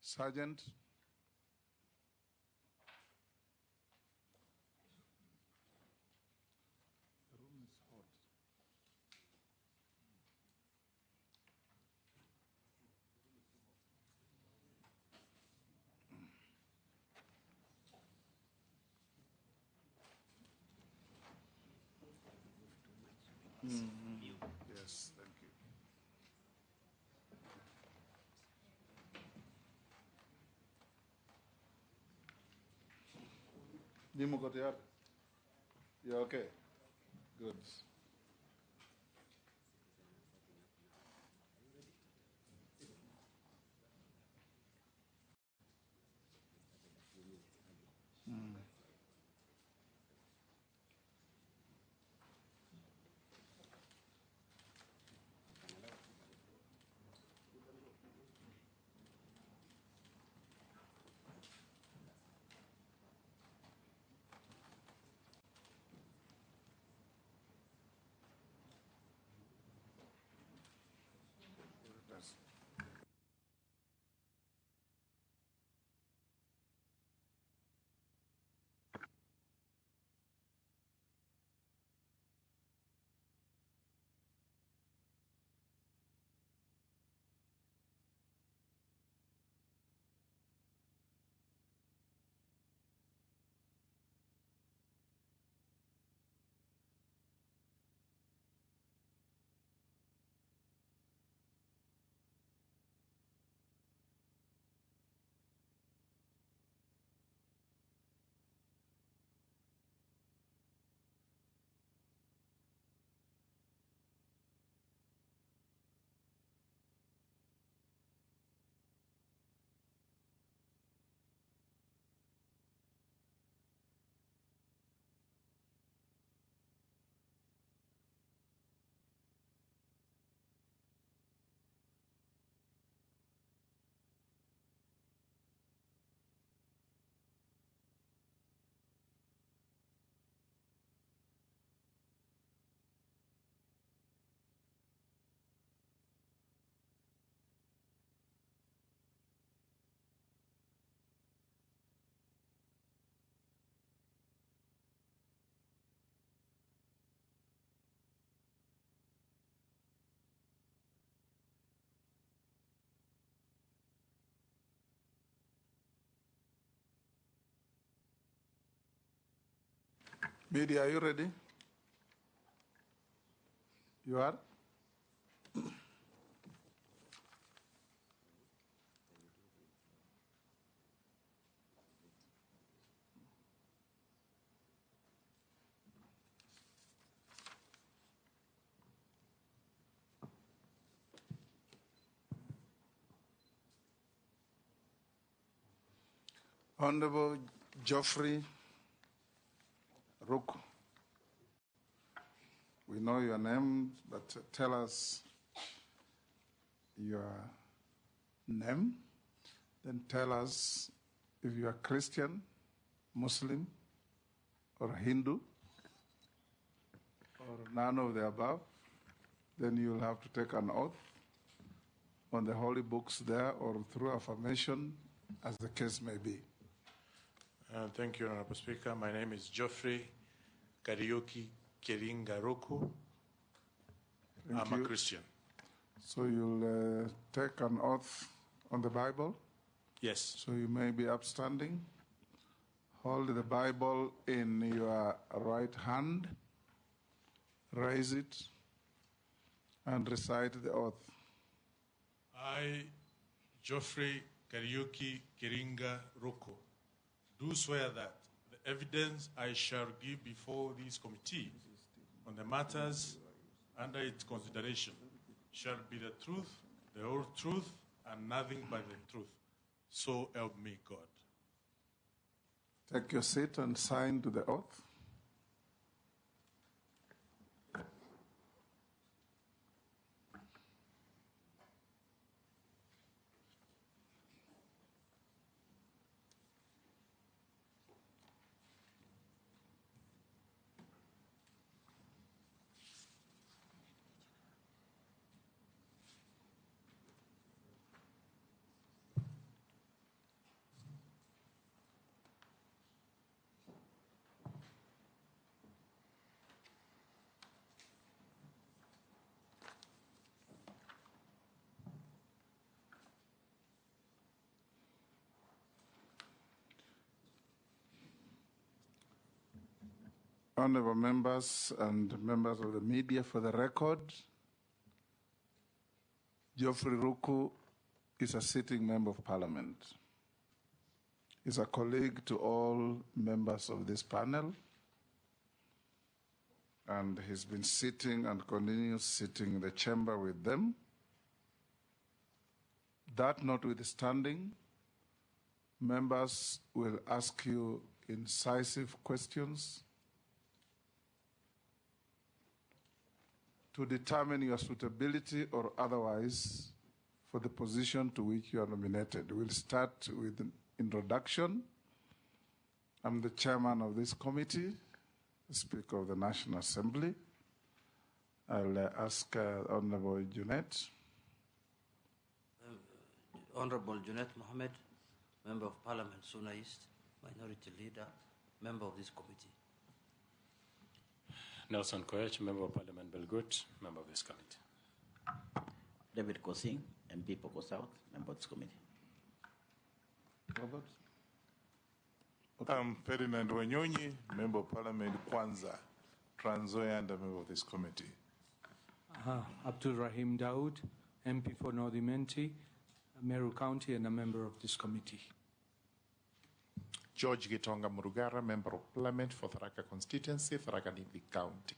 Sergeant. The room is hot. Yes, thank you. Nimo ko tayari? You okay? Good. Yes. Media, are you ready? You are? Honorable Geoffrey Ruku. We know your name, but tell us your name. Then tell us if you are Christian, Muslim, or Hindu, or none of the above. Then you'll have to take an oath on the holy books there or through affirmation, as the case may be. Thank you, Honorable Speaker. My name is Geoffrey Kariuki Kiringa Ruku. I'm a Christian. So you'll take an oath on the Bible? Yes. So you may be upstanding. Hold the Bible in your right hand. Raise it and recite the oath. I, Geoffrey Kariuki Kiringa Ruku, do swear that the evidence I shall give before this committee on the matters under its consideration shall be the truth, the whole truth, and nothing but the truth. So help me God. Take your seat and sign to the oath. Honorable members and members of the media, for the record, Geoffrey Ruku is a sitting member of parliament. He's a colleague to all members of this panel, and he's been sitting and continues sitting in the chamber with them. That notwithstanding, members will ask you incisive questions to determine your suitability or otherwise for the position to which you are nominated. We'll start with an introduction. I'm the chairman of this committee, the Speaker of the National Assembly. I'll ask Honorable Junet. Honorable Junet Mohammed, Member of Parliament, Suna East, Minority Leader, Member of this committee. Nelson Koech, Member of Parliament, Belgut, Member of this committee. David Kosing, MP Poko South, Member of this committee. Robert? I'm Ferdinand Wanyonyi, Member of Parliament, Kwanza, Trans Nzoia, and a member of this committee. Abdul Rahim Daoud, MP for North Imenti, Meru County, and a member of this committee. George Gitonga Murugara, Member of Parliament for Tharaka Constituency, Tharaka Nithi County,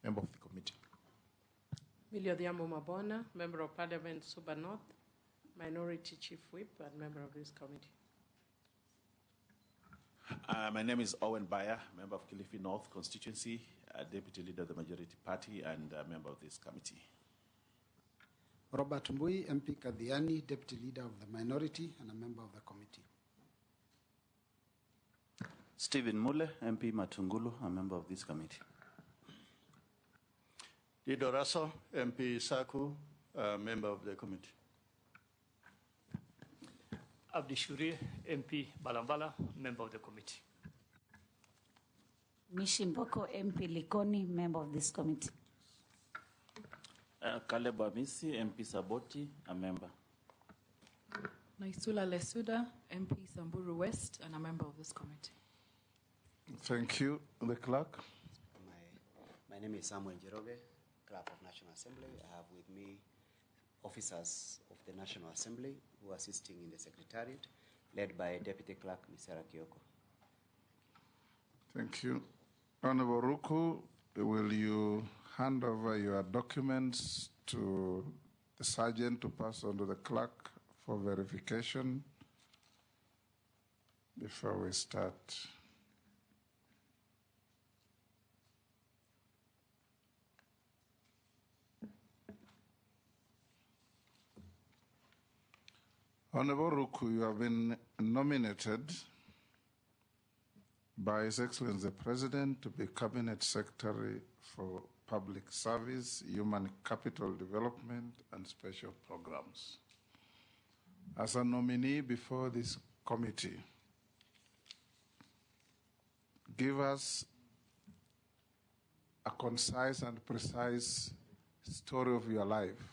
Member of the committee. Millie Odhiambo Mabona, Member of Parliament, Suba North, Minority Chief Whip, and member of this committee. My name is Owen Bayer, Member of Kilifi North Constituency, Deputy Leader of the Majority Party, and a member of this committee. Robert Mbui, MP Kadhiani, Deputy Leader of the Minority, and a member of the committee. Stephen Mule, MP Matungulu, a member of this committee. Dido Raso, MP Saku, a member of the committee. Abdi Shuri, MP Balambala, member of the committee. Mishimboko, MP Likoni, member of this committee. Caleb Amisi, MP Saboti, a member. Naisula Lesuda, MP Samburu West, and a member of this committee. Thank you. The clerk. My name is Samuel Jeroge, Clerk of National Assembly. I have with me officers of the National Assembly who are assisting in the Secretariat, led by Deputy Clerk Misera Kioko. Thank you. Honorable Ruku, will you hand over your documents to the sergeant to pass on to the clerk for verification before we start? Honorable Ruku, you have been nominated by His Excellency the President to be Cabinet Secretary for Public Service, Human Capital Development, and Special Programs. As a nominee before this committee, give us a concise and precise story of your life.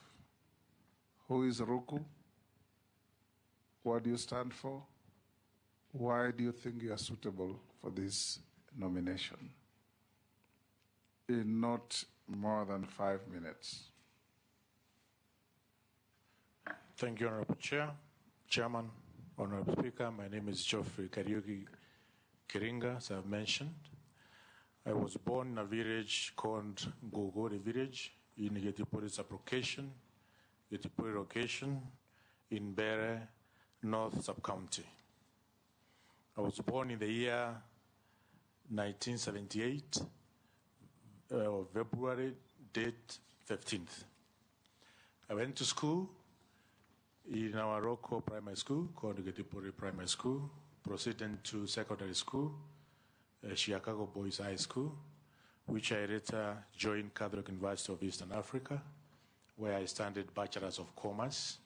Who is Ruku? What do you stand for? Why do you think you are suitable for this nomination? In not more than 5 minutes. Thank you, Honorable Chairman, Honorable Speaker. My name is Geoffrey Kiringa, as I've mentioned. I was born in a village called Gogore village in Getipori Sub-Location, Getipori location in Bere, North Sub-County. I was born in the year 1978, February date 15th. I went to school in our local primary school called Getipori Primary School, proceeded to secondary school, Chicago Boys High School, which I later joined Catholic University of Eastern Africa, where I studied Bachelor's of Commerce.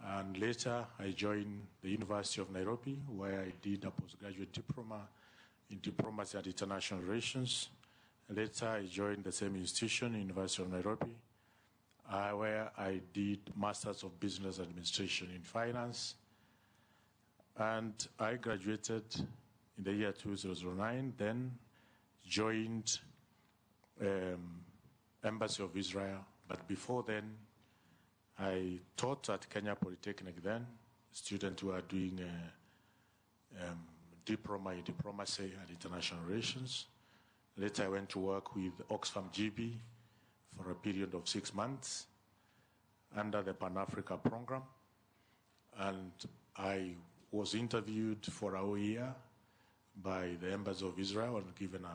And later, I joined the University of Nairobi, where I did a postgraduate diploma in diplomacy and international relations. Later, I joined the same institution, University of Nairobi, where I did Masters of Business Administration in Finance. And I graduated in the year 2009, then joined Embassy of Israel. But before then, I taught at Kenya Polytechnic then, students who are doing diploma in diplomacy and international relations. Later, I went to work with Oxfam GB for a period of 6 months under the Pan-Africa program. And I was interviewed for a whole year by the Embassy of Israel and given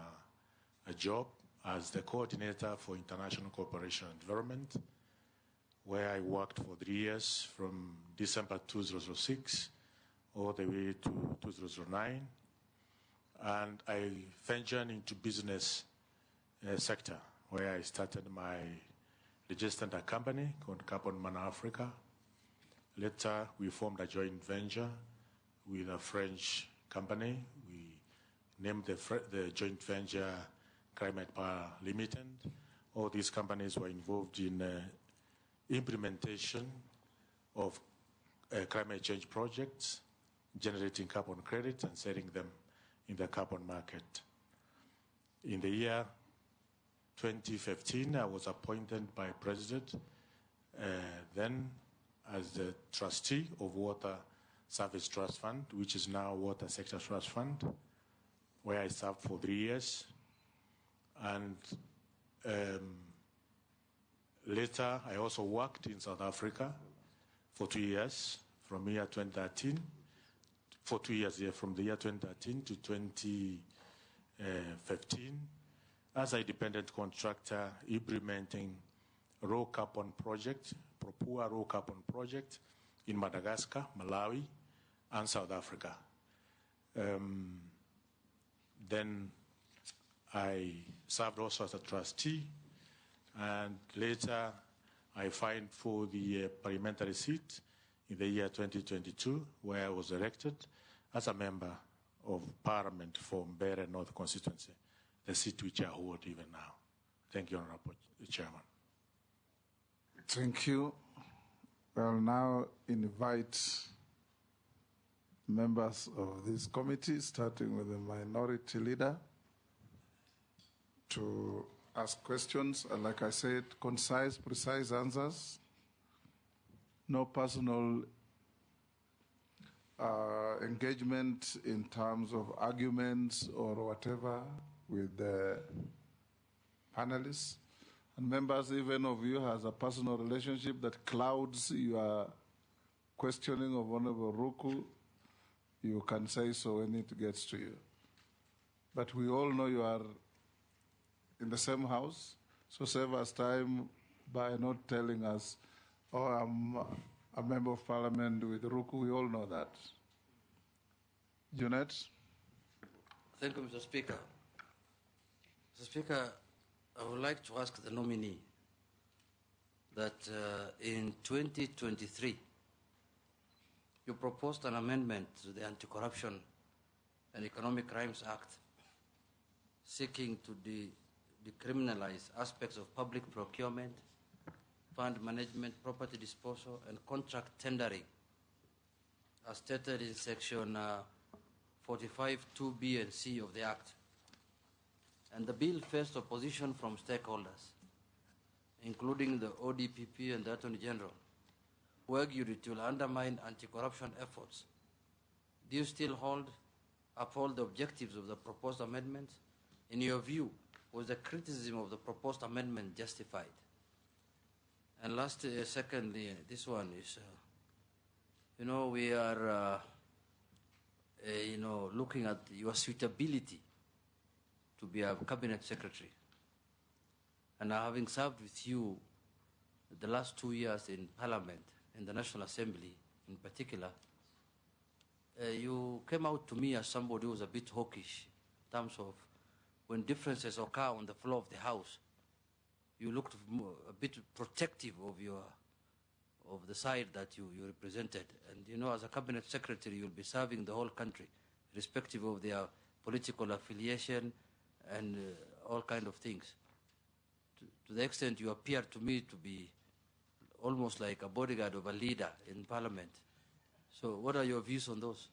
a job as the coordinator for international cooperation and development, where I worked for 3 years from December 2006 all the way to 2009. And I ventured into business sector, where I started my registered company called Carbon Man Africa. Later, we formed a joint venture with a French company. We named the joint venture Climate Power Limited. All these companies were involved in implementation of climate change projects, generating carbon credits and selling them in the carbon market. In the year 2015, I was appointed by President then as the trustee of Water Service Trust Fund, which is now Water Sector Trust Fund, where I served for 3 years. And later, I also worked in South Africa for 2 years, from year 2013, for 2 years, from the year 2013 to 2015, as an independent contractor implementing raw carbon project, Propua raw carbon project in Madagascar, Malawi, and South Africa. Then I served also as a trustee, and later I filed for the parliamentary seat in the year 2022, where I was elected as a member of Parliament for Mbeere North constituency, the seat which I hold even now. Thank you, Honorable Chairman. Thank you. I'll now invite members of this committee, starting with the minority leader, to ask questions. And like I said, concise, precise answers. No personal engagement in terms of arguments or whatever with the panelists. And members, even of you has a personal relationship that clouds your questioning of Honorable Ruku, you can say so when it gets to you. But we all know you are in the same house, so save us time by not telling us, oh, I'm a member of parliament with Ruku. We all know that. Junet? Thank you, Mr. Speaker. Mr. Speaker, I would like to ask the nominee that in 2023, you proposed an amendment to the Anti-Corruption and Economic Crimes Act seeking to decriminalize aspects of public procurement, fund management, property disposal, and contract tendering, as stated in section 45(2)(b) and (c) of the Act. And the bill faced opposition from stakeholders, including the ODPP and the Attorney General, who argued it will undermine anti-corruption efforts. Do you still uphold the objectives of the proposed amendment? In your view, was the criticism of the proposed amendment justified? And secondly, this one is, we are, looking at your suitability to be a cabinet secretary. And having served with you the last 2 years in Parliament, in the National Assembly in particular, you came out to me as somebody who was a bit hawkish in terms of when differences occur on the floor of the House, you looked a bit protective of the side that you represented. And as a cabinet secretary, you'll be serving the whole country, irrespective of their political affiliation and all kind of things. To the extent you appear to me to be almost like a bodyguard of a leader in Parliament. So what are your views on those?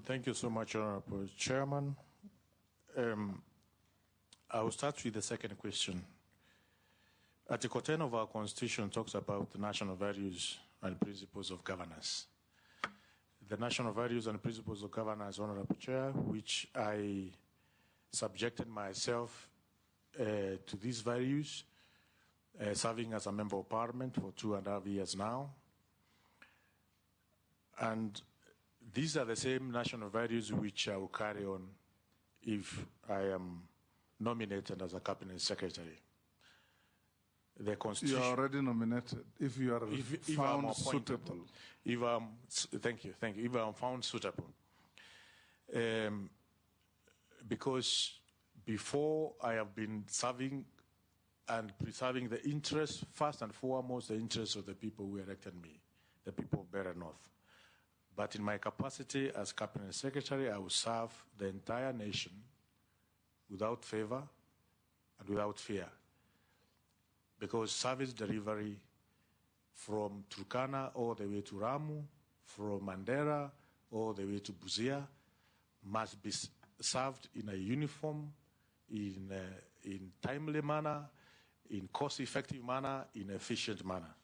Thank you so much, Honorable Chairman. I will start with the second question. Article 10 of our Constitution talks about the national values and principles of governance. The national values and principles of governance, Honorable Chair, which I subjected myself to these values, serving as a member of parliament for 2.5 years now. And these are the same national values which I will carry on if I am nominated as a cabinet secretary. The Constitution. You are already nominated if you are found suitable. Thank you. If I am found suitable. Because before I have been serving and preserving the interests, first and foremost, the interests of the people who elected me, the people of Beira North. But in my capacity as cabinet secretary, I will serve the entire nation without favor and without fear. Because service delivery from Turkana all the way to Ramu, from Mandera all the way to Busia, must be served in a uniform, in timely manner, in cost-effective manner, in efficient manner.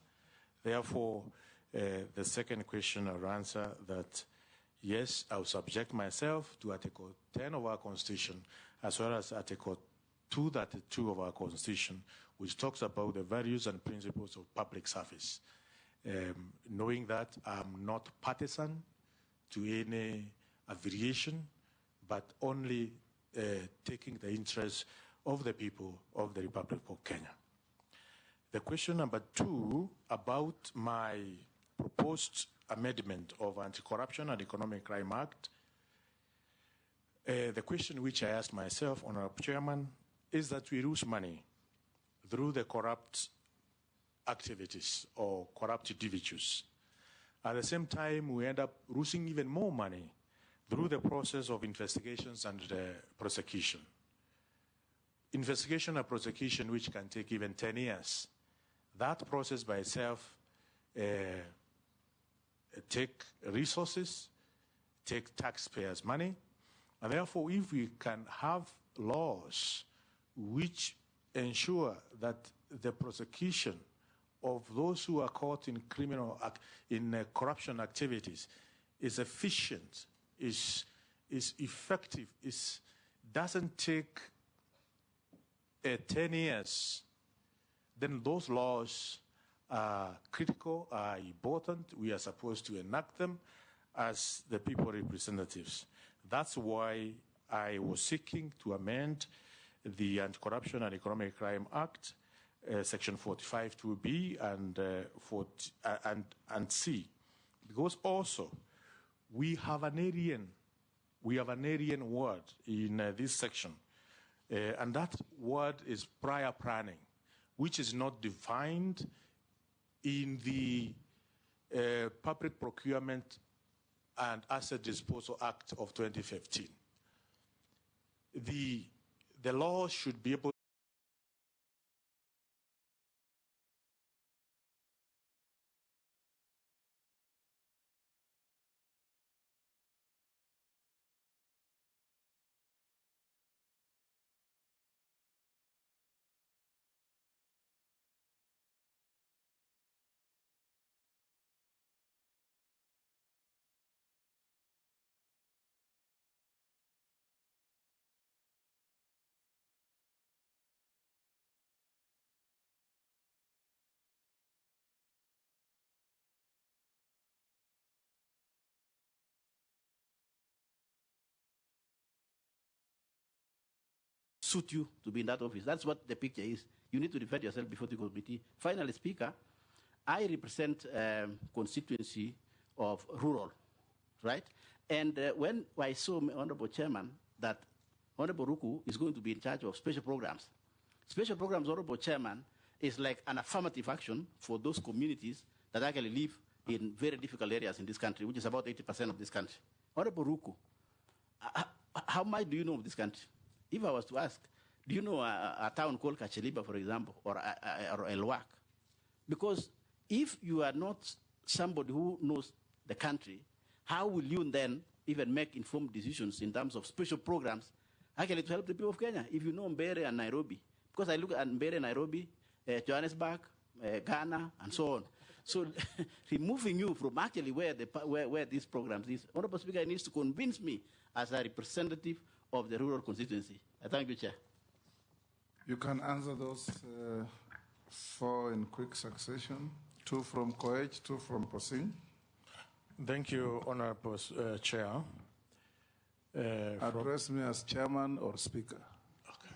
Therefore, the second question I'll answer that, yes, I will subject myself to Article 10 of our Constitution, as well as Article 232 of our Constitution, which talks about the values and principles of public service. Knowing that I'm not partisan to any affiliation, but only taking the interests of the people of the Republic of Kenya. The question number 2 about my proposed amendment of Anti-Corruption and Economic Crime Act. The question which I asked myself, Honorable Chairman, is that we lose money through the corrupt activities or corrupt individuals. At the same time, we end up losing even more money through the process of investigations and prosecution. Investigation and prosecution which can take even 10 years. That process by itself take resources, take taxpayers' money, and therefore if we can have laws which ensure that the prosecution of those who are caught in corruption activities is efficient, is effective, doesn't take 10 years, then those laws are critical, are important. We are supposed to enact them as the people representatives. That's why I was seeking to amend the Anti-Corruption and Economic Crime Act, Section 45(2)(b) and C, because also we have an alien word in this section, and that word is prior planning, which is not defined in the Public Procurement and Asset Disposal Act of 2015. The law should be able suit you to be in that office. That's what the picture is. You need to defend yourself before the committee. Finally, Speaker, I represent constituency of rural, right? And when I saw Honorable Chairman that Honorable Ruku is going to be in charge of special programs. Special programs, Honorable Chairman, is like an affirmative action for those communities that actually live in very difficult areas in this country, which is about 80% of this country. Honorable Ruku, how much do you know of this country? If I was to ask, do you know a town called Kacheliba, for example, or Elwak? Because if you are not somebody who knows the country, how will you then even make informed decisions in terms of special programs, actually to help the people of Kenya. If you know Mbere and Nairobi, because I look at Mbere, Nairobi, Johannesburg, Ghana, and so on. So removing you from actually where these programs is, Honorable Speaker needs to convince me as a representative of the rural constituency. I thank you, Chair. You can answer those 4 in quick succession. 2 from Koech, 2 from Posing. Thank you, Honorable Chair. Address me as chairman or speaker. Okay.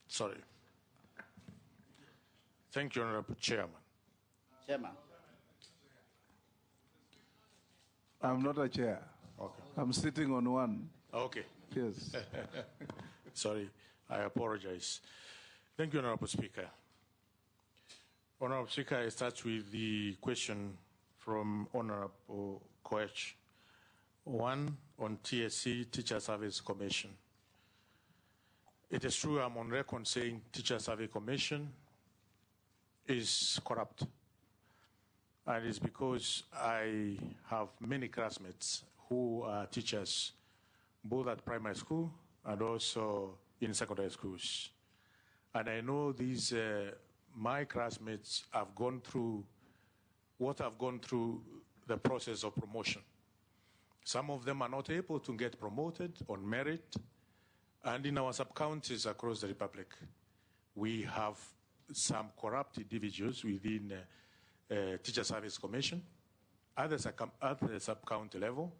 Sorry. Thank you, Honorable Chairman. Chairman. I'm not a chair. Okay. I'm sitting on one. Okay. Yes. Sorry, I apologize. Thank you, Honorable Speaker. Honorable Speaker, I start with the question from Honorable Koech. 1 on TSC, Teacher Service Commission. It is true I'm on record saying Teacher Service Commission is corrupt. And it's because I have many classmates who are teachers, both at primary school and also in secondary schools. And I know these, my classmates have gone through what I've gone through the process of promotion. Some of them are not able to get promoted on merit. And in our sub-counties across the Republic, we have some corrupt individuals within Teacher Service Commission at the sub-county level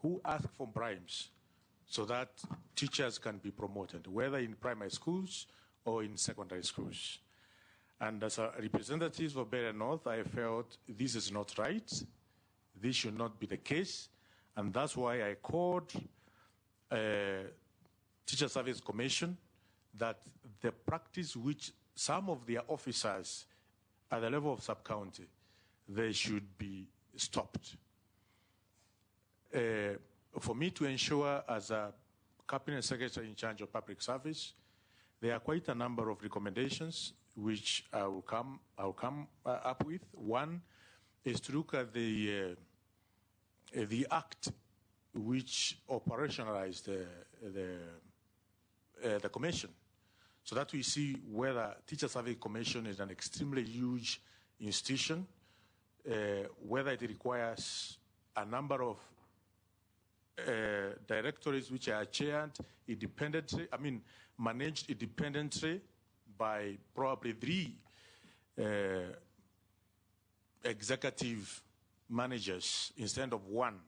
who ask for bribes so that teachers can be promoted, whether in primary schools or in secondary schools. And as a representative of Bere North, I felt this is not right. This should not be the case. And that's why I called Teacher Service Commission that the practice which some of their officers at the level of sub-county, they should be stopped. For me to ensure as a Cabinet Secretary in charge of public service, there are quite a number of recommendations which I will come up with. 1 is to look at the act which operationalized the commission, so that we see whether Teacher Service Commission is an extremely huge institution, whether it requires a number of directorates which are chaired independently, managed independently by probably 3 executive managers instead of 1.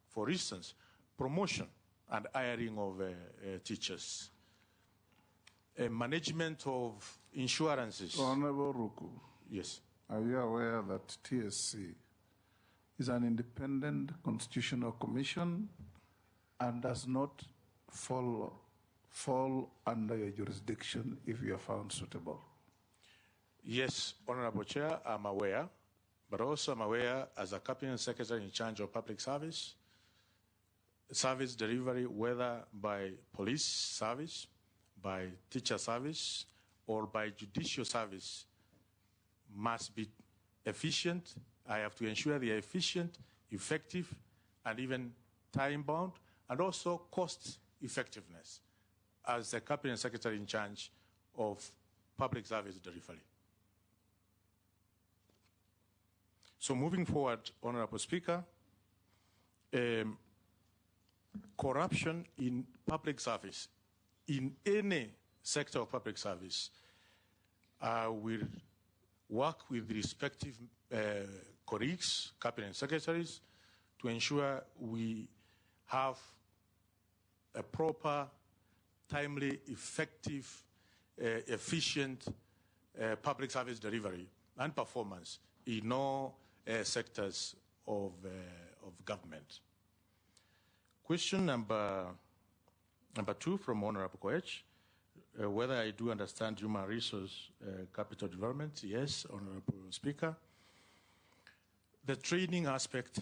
For instance, promotion and hiring of teachers. Management of insurances. Honorable Ruku. Yes. Are you aware that TSC is an independent constitutional commission and does not fall under your jurisdiction if you are found suitable? Yes, Honorable Chair, I'm aware, but also I'm aware as a Cabinet Secretary in charge of public service delivery, whether by police service, by teacher service, or by judicial service, must be efficient. I have to ensure they are efficient, effective, and even time-bound, and also cost effectiveness as the Cabinet Secretary in charge of public service delivery. So moving forward, Honorable Speaker, corruption in public service, in any sector of public service, will work with the respective colleagues, cabinet secretaries, to ensure we have a proper, timely, effective, efficient public service delivery and performance in all sectors of government. Question number 2 from Honorable Koech, whether I do understand human resource capital development. Yes, Honorable Speaker. The training aspect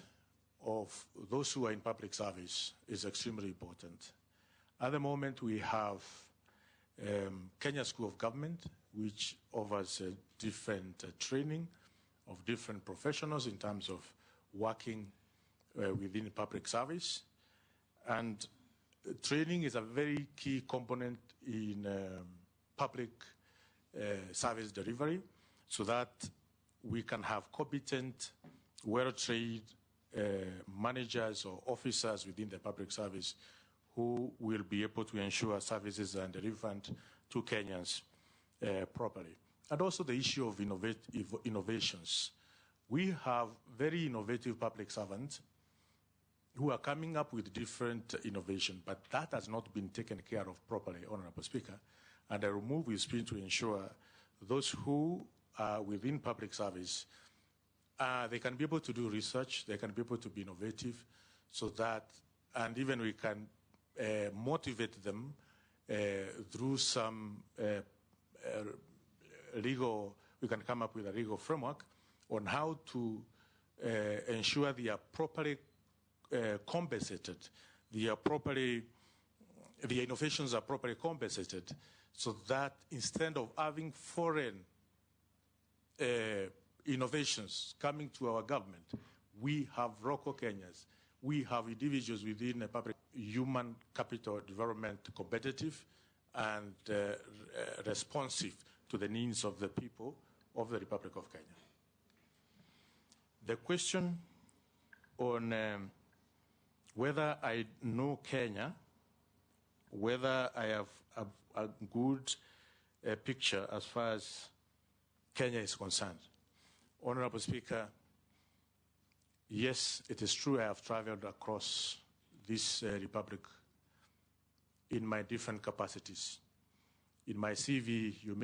of those who are in public service is extremely important. At the moment, we have Kenya School of Government, which offers different training of different professionals in terms of working within public service. And training is a very key component in public service delivery, so that we can have competent, well-trained managers or officers within the public service who will be able to ensure services are delivered to Kenyans properly. And also the issue of innovations. We have very innovative public servants who are coming up with different innovation, but that has not been taken care of properly, Honorable Speaker. And I will move with speed to ensure those who are within public service, they can be able to do research, they can be able to be innovative, so that, and even we can motivate them through some legal, we can come up with a legal framework on how to ensure they are properly compensated, the innovations are properly compensated, so that instead of having foreign innovations coming to our government, we have local Kenyans, we have individuals within the public human capital development competitive and responsive to the needs of the people of the Republic of Kenya. The question on whether I know Kenya, whether I have a good picture as far as Kenya is concerned. Honorable Speaker, yes, it is true I have traveled across this republic in my different capacities. In my CV, you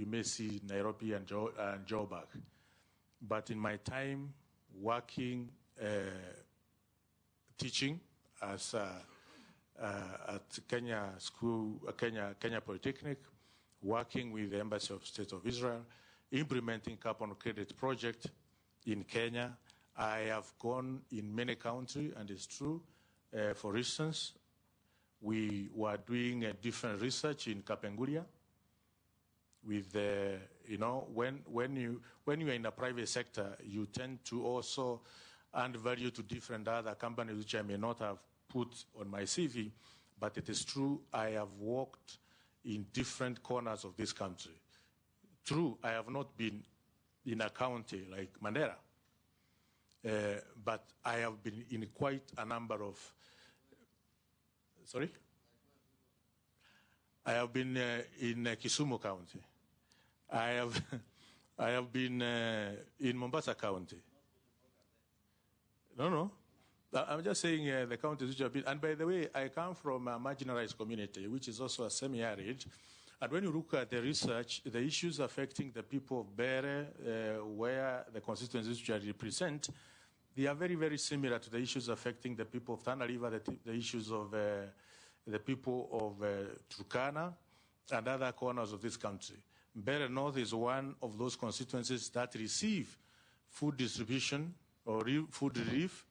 may see Nairobi and Joburg. But in my time working, teaching as at Kenya School, Kenya Polytechnic, working with the Embassy of State of Israel, implementing carbon credit project in Kenya. I have gone in many countries, and it's true. For instance, we were doing a different research in Kapenguria. With when you are in the private sector, you tend to also add value to different other companies which I may not have put on my CV, but it is true I have worked in different corners of this country. True, I have not been in a county like Mandera, but I have been in quite a number of, sorry? I have been in Kisumu County. I have been in Mombasa County. No. I'm just saying the counties which have been, and by the way, I come from a marginalized community, which is also a semi-arid. And when you look at the research, the issues affecting the people of Bere, where the constituencies which I represent, they are very, very similar to the issues affecting the people of Tana River, the issues of the people of Turkana and other corners of this country. Bere North is one of those constituencies that receive food distribution or food relief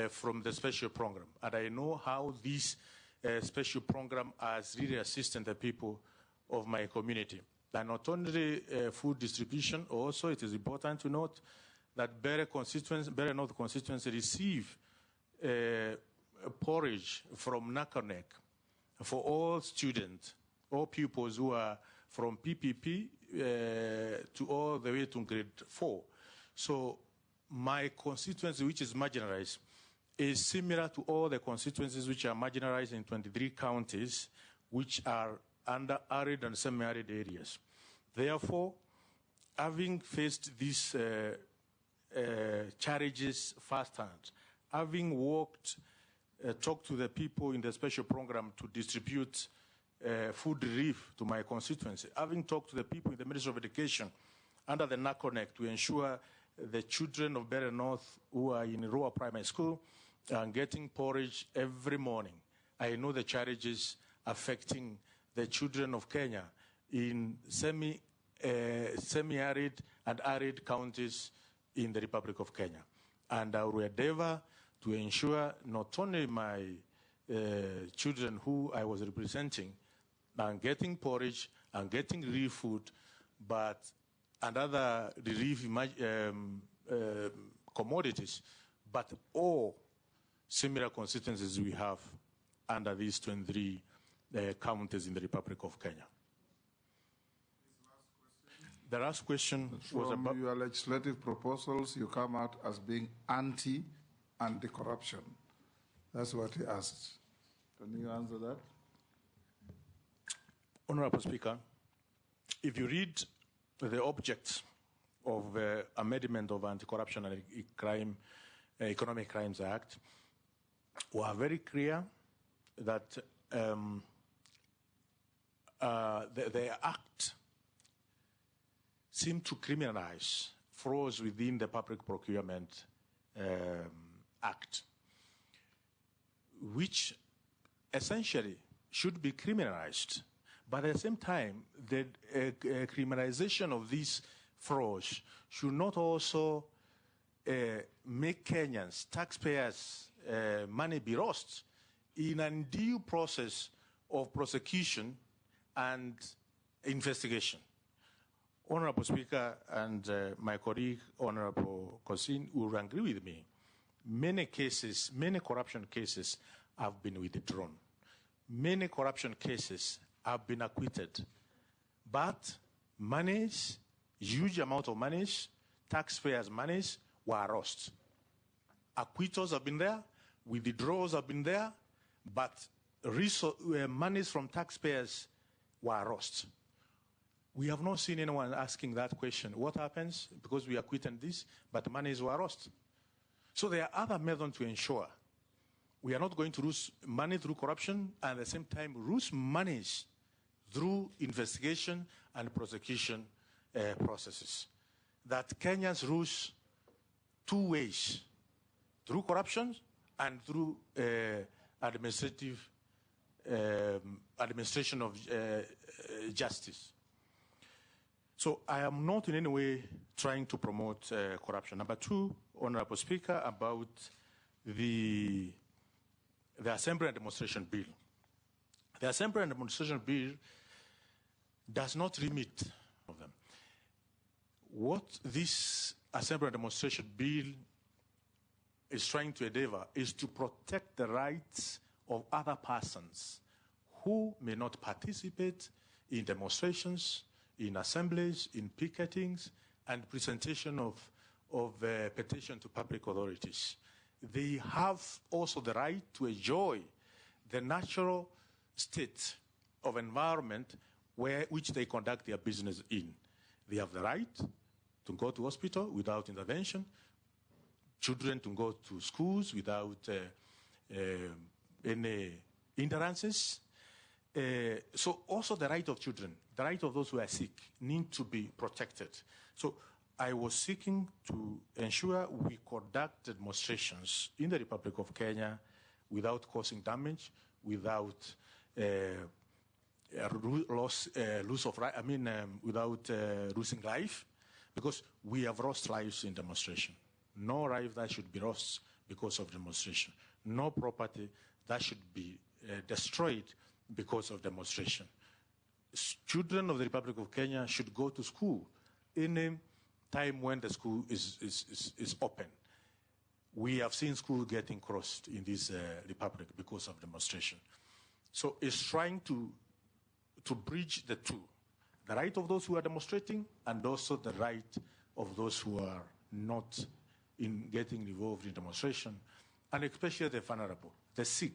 from the special program. And I know how this special program has really assisted the people of my community. And not only food distribution, also it is important to note that Bere North constituency receive porridge from Nakanek for all students, all pupils who are from PPP to all the way to grade 4. So my constituency, which is marginalized, is similar to all the constituencies which are marginalized in 23 counties, which are under arid and semi-arid areas. Therefore, having faced these challenges firsthand, having talked to the people in the special program to distribute food relief to my constituency, having talked to the people in the Ministry of Education under the NACONEC to ensure the children of Bere North who are in Roa Primary School are getting porridge every morning. I know the challenges affecting the children of Kenya in semi-arid and arid counties in the Republic of Kenya. And I will endeavor to ensure not only my children who I was representing are getting porridge and getting relief food, but another relief commodities, but all similar constituencies we have under these 23 counties in the Republic of Kenya. The last question was about... From your legislative proposals, you come out as being anti-corruption. That's what he asked. Can you answer that? Honorable Speaker, if you read the objects of amendment of Anti-Corruption and Economic Crimes Act, we are very clear that the act seemed to criminalize frauds within the Public Procurement Act, which essentially should be criminalized. But at the same time, the criminalization of these frauds should not also make Kenyans, taxpayers' money be lost in an undue process of prosecution and investigation. Honorable Speaker and my colleague, Honorable Kosin, will agree with me. Many cases, many corruption cases have been withdrawn. Many corruption cases have been acquitted. But monies, huge amount of monies, taxpayers' monies were lost. Acquittals have been there, withdrawals have been there, but monies from taxpayers were lost. We have not seen anyone asking that question. What happens because we acquitted this, but monies were lost? So there are other methods to ensure we are not going to lose money through corruption and at the same time lose monies through investigation and prosecution processes. That Kenyans lose two ways, through corruption and through administration of justice. So I am not in any way trying to promote corruption. Number two, Honorable Speaker, about the Assembly and Demonstration Bill. The Assembly and Demonstration Bill does not limit them. What this Assembly and Demonstration Bill is trying to endeavor is to protect the rights of other persons who may not participate in demonstrations, in assemblies, in picketings, and presentation of petition to public authorities. They have also the right to enjoy the natural state of environment which they conduct their business in. They have the right to go to hospital without intervention, children to go to schools without any hindrances. So also the right of children, the right of those who are sick need to be protected. So I was seeking to ensure we conduct demonstrations in the Republic of Kenya without causing damage, without without losing life, because we have lost lives in demonstration. No life that should be lost because of demonstration. No property that should be destroyed because of demonstration. Children of the Republic of Kenya should go to school any time when the school is open. We have seen schools getting closed in this republic because of demonstration. So it's trying to bridge the two, the right of those who are demonstrating and also the right of those who are not in getting involved in demonstration, and especially the vulnerable, the sick,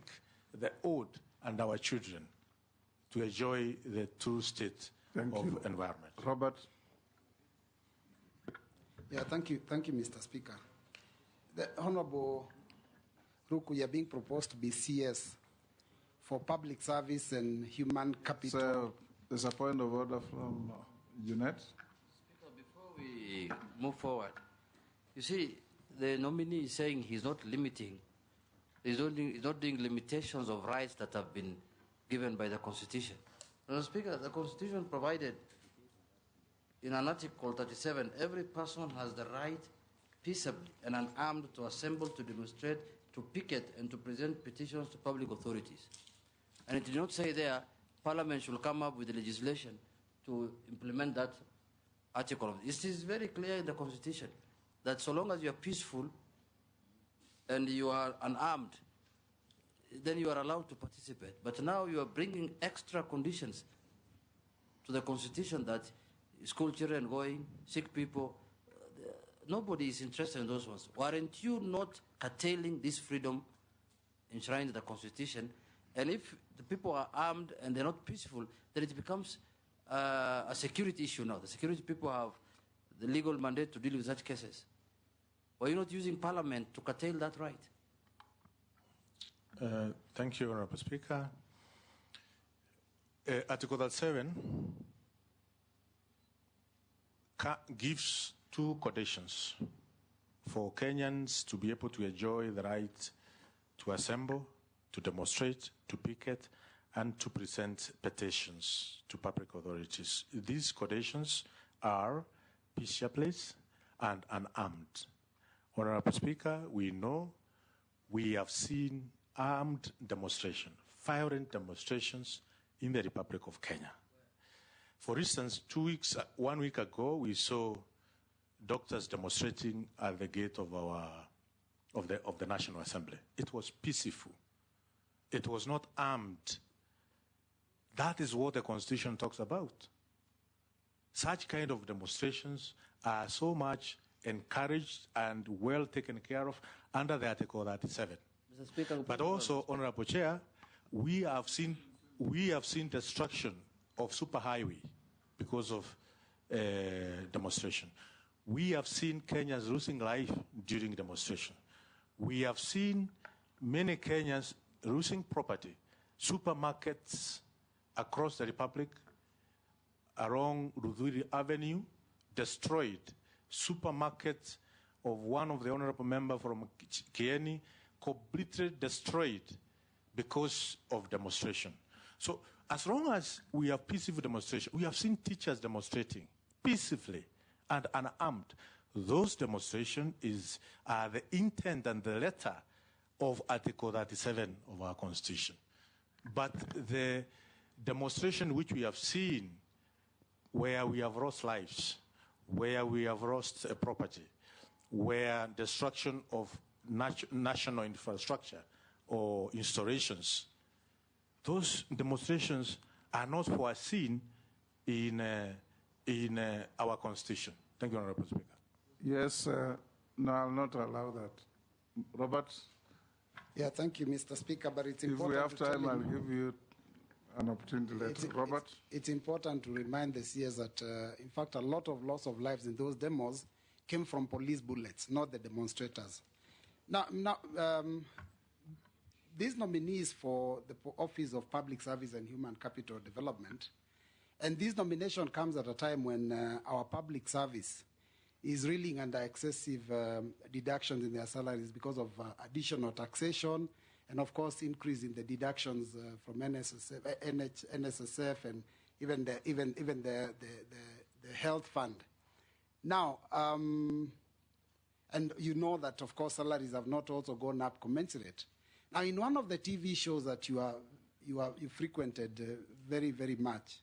the old, and our children to enjoy the true state of environment. Robert. Yeah, thank you, Mr. Speaker. The Honorable Ruku, you are being proposed to be CS for public service and human capital. So there's a point of order from Junet. Speaker, before we move forward, you see, the nominee is saying he's not limiting, he's not doing limitations of rights that have been given by the Constitution. Mr. Speaker, the Constitution provided in an Article 37, every person has the right peaceably and unarmed to assemble, to demonstrate, to picket, and to present petitions to public authorities. And it did not say there, Parliament should come up with legislation to implement that article. It is very clear in the Constitution that so long as you are peaceful and you are unarmed, then you are allowed to participate. But now you are bringing extra conditions to the constitution that school children going, sick people, nobody is interested in those ones. Weren't you not curtailing this freedom enshrined in the constitution? And if the people are armed and they're not peaceful, then it becomes a security issue now. The security people have the legal mandate to deal with such cases. Why are you not using parliament to curtail that right? Thank you, Honorable Speaker. Article 37 gives two conditions for Kenyans to be able to enjoy the right to assemble, to demonstrate, to picket, and to present petitions to public authorities. These conditions are peaceable place and unarmed. Honorable Speaker, we know we have seen armed demonstration, violent demonstrations in the Republic of Kenya. For instance, 1 week ago, we saw doctors demonstrating at the gate of the National Assembly. It was peaceful. It was not armed. That is what the Constitution talks about. Such kind of demonstrations are so much encouraged and well taken care of under the Article 37. Mr. Speaker, but also, Honorable Chair, we have seen destruction of superhighway because of demonstration. We have seen Kenyans losing life during demonstration. We have seen many Kenyans losing property, supermarkets across the Republic, along Ruku Avenue, destroyed, supermarkets of one of the honorable members from Kieni, completely destroyed because of demonstration. So as long as we have peaceful demonstration, we have seen teachers demonstrating peacefully and unarmed. Those demonstrations are the intent and the letter of Article 37 of our Constitution. But the demonstration which we have seen where we have lost lives, where we have lost property, where destruction of national infrastructure or installations, those demonstrations are not foreseen in our Constitution. Thank you, Honorable Speaker. Yes, no, I'll not allow that. Robert? Yeah, thank you, Mr. Speaker, but it's important. If we have time, I'll give you an opportunity later. Robert? It's important to remind the CS that, in fact, a lot of loss of lives in those demos came from police bullets, not the demonstrators. Now, these nominees for the Office of Public Service and Human Capital Development, and this nomination comes at a time when our public service is reeling under excessive deductions in their salaries because of additional taxation and, of course, increase in the deductions from NSSF and even the health fund. Now, and you know that, of course, salaries have not also gone up commensurate. Now, in one of the TV shows that you frequented very, very much,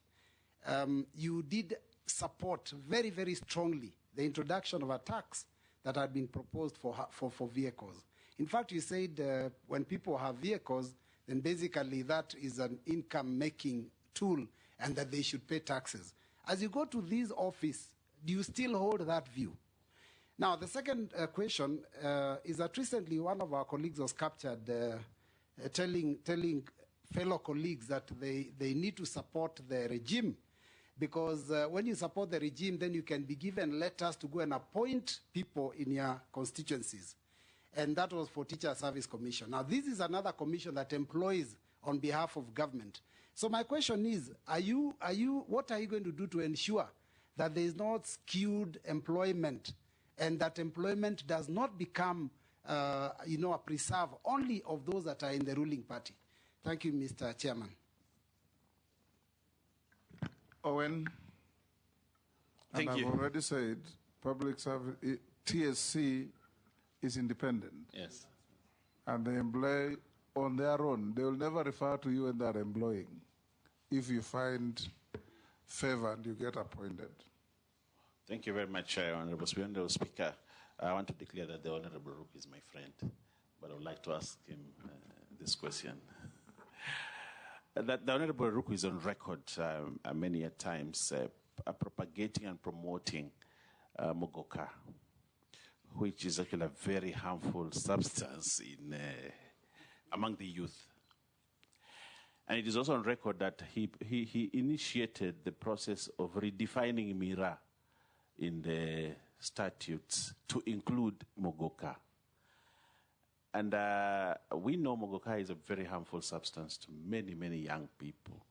you did support very, very strongly the introduction of a tax that had been proposed for vehicles. In fact, you said when people have vehicles, then basically that is an income-making tool and that they should pay taxes. As you go to this office, do you still hold that view? Now, the second question is that recently one of our colleagues was captured telling fellow colleagues that they need to support the regime because when you support the regime, then you can be given letters to go and appoint people in your constituencies. And that was for Teacher Service Commission. Now, this is another commission that employs on behalf of government. So my question is, what are you going to do to ensure that there is not skewed employment and that employment does not become, a preserve only of those that are in the ruling party? Thank you, Mr. Chairman. Owen? Thank you. I've already said public service, TSC is independent. Yes. And they employ on their own. They will never refer to you when they are employing. If you find favor and you get appointed. Thank you very much, Honorable Speaker. I want to declare that the Honorable Ruku is my friend, but I would like to ask him this question. The Honorable Ruku is on record many a times propagating and promoting mogoka, which is actually a very harmful substance among the youth. And it is also on record that he initiated the process of redefining Mira in the statutes to include mogoka. And we know mogoka is a very harmful substance to many, many young people.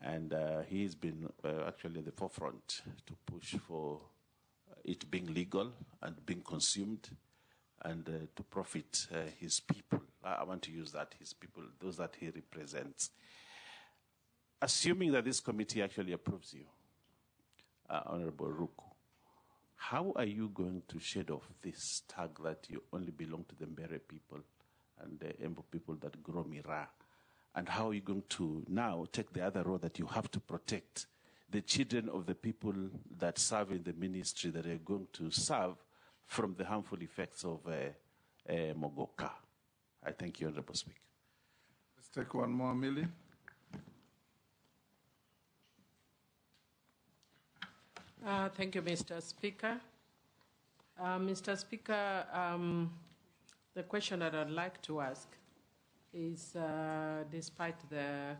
And he's been actually at the forefront to push for it being legal and being consumed and to profit his people. I want to use that, his people, those that he represents. Assuming that this committee actually approves you, Honorable Ruku, how are you going to shed off this tag that you only belong to the Mbere people and the Embo people that grow Mira? And how are you going to now take the other road that you have to protect the children of the people that serve in the ministry that are going to serve from the harmful effects of mogoka? I thank you, Honorable Speaker. Let's take one more, Millie. Thank you, Mr. Speaker. Mr. Speaker, the question that I'd like to ask is, despite the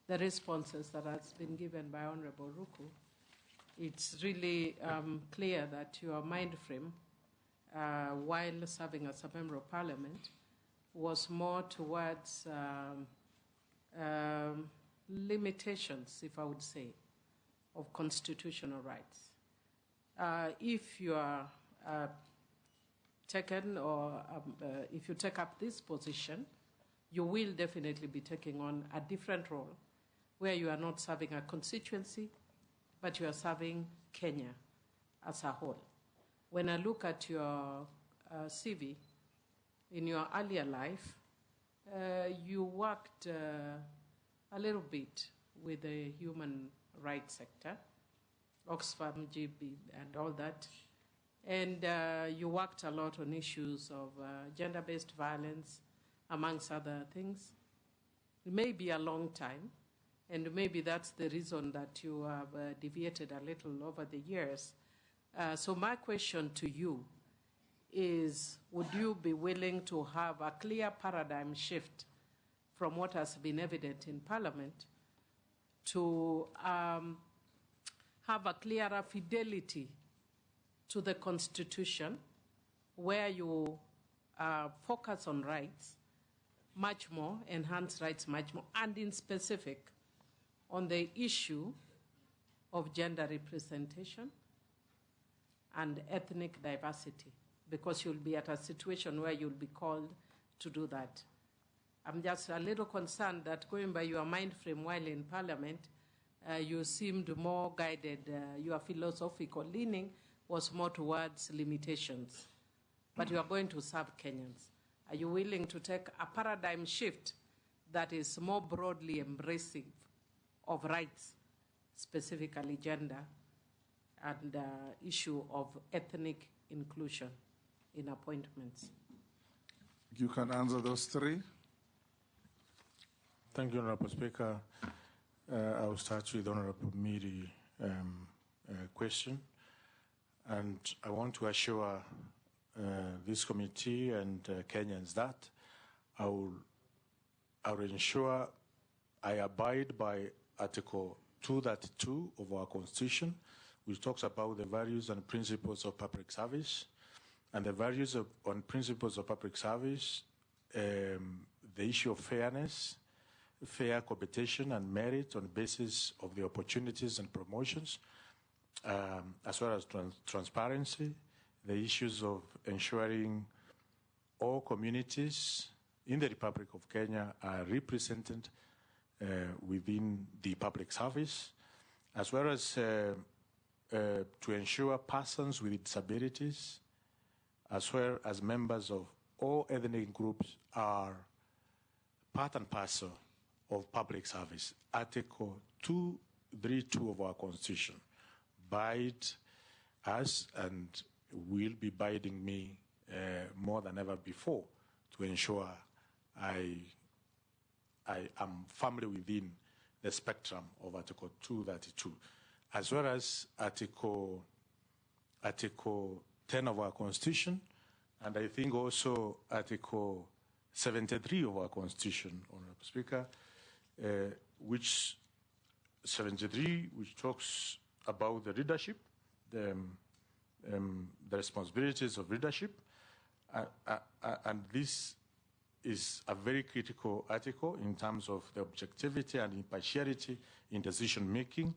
responses that has been given by Honorable Ruku, it's really clear that your mind frame, while serving as a member of parliament, was more towards limitations, if I would say, of constitutional rights. If you are taken or if you take up this position, you will definitely be taking on a different role where you are not serving a constituency, but you are serving Kenya as a whole. When I look at your CV, in your earlier life, you worked a little bit with the human rights sector, Oxfam, GB, and all that. And you worked a lot on issues of gender-based violence, amongst other things. It may be a long time, and maybe that's the reason that you have deviated a little over the years. So my question to you is, would you be willing to have a clear paradigm shift from what has been evident in Parliament to have a clearer fidelity to the Constitution, where you focus on rights much more, enhance rights much more, and in specific on the issue of gender representation and ethnic diversity, because you'll be at a situation where you'll be called to do that. I'm just a little concerned that going by your mind frame while in Parliament, you seemed more guided, your philosophical leaning was more towards limitations. But you are going to serve Kenyans. Are you willing to take a paradigm shift that is more broadly embracing of rights, specifically gender, and issue of ethnic inclusion in appointments? You can answer those three. Thank you, Honorable Speaker. I will start with Honorable Miri's question. And I want to assure this committee and Kenyans that I will ensure I abide by Article 232 of our Constitution, which talks about the values and principles of public service. And the values and principles of public service, the issue of fairness, fair competition and merit on the basis of the opportunities and promotions, as well as transparency, the issues of ensuring all communities in the Republic of Kenya are represented within the public service, as well as to ensure persons with disabilities, as well as members of all ethnic groups are part and parcel of public service. Article 232 of our Constitution bides us and will be biding me more than ever before to ensure I I am firmly within the spectrum of Article 232, as well as Article 10 of our Constitution, and I think also Article 73 of our Constitution, Honorable Speaker, which talks about the leadership, the responsibilities of leadership, and this is a very critical article in terms of the objectivity and impartiality in decision making,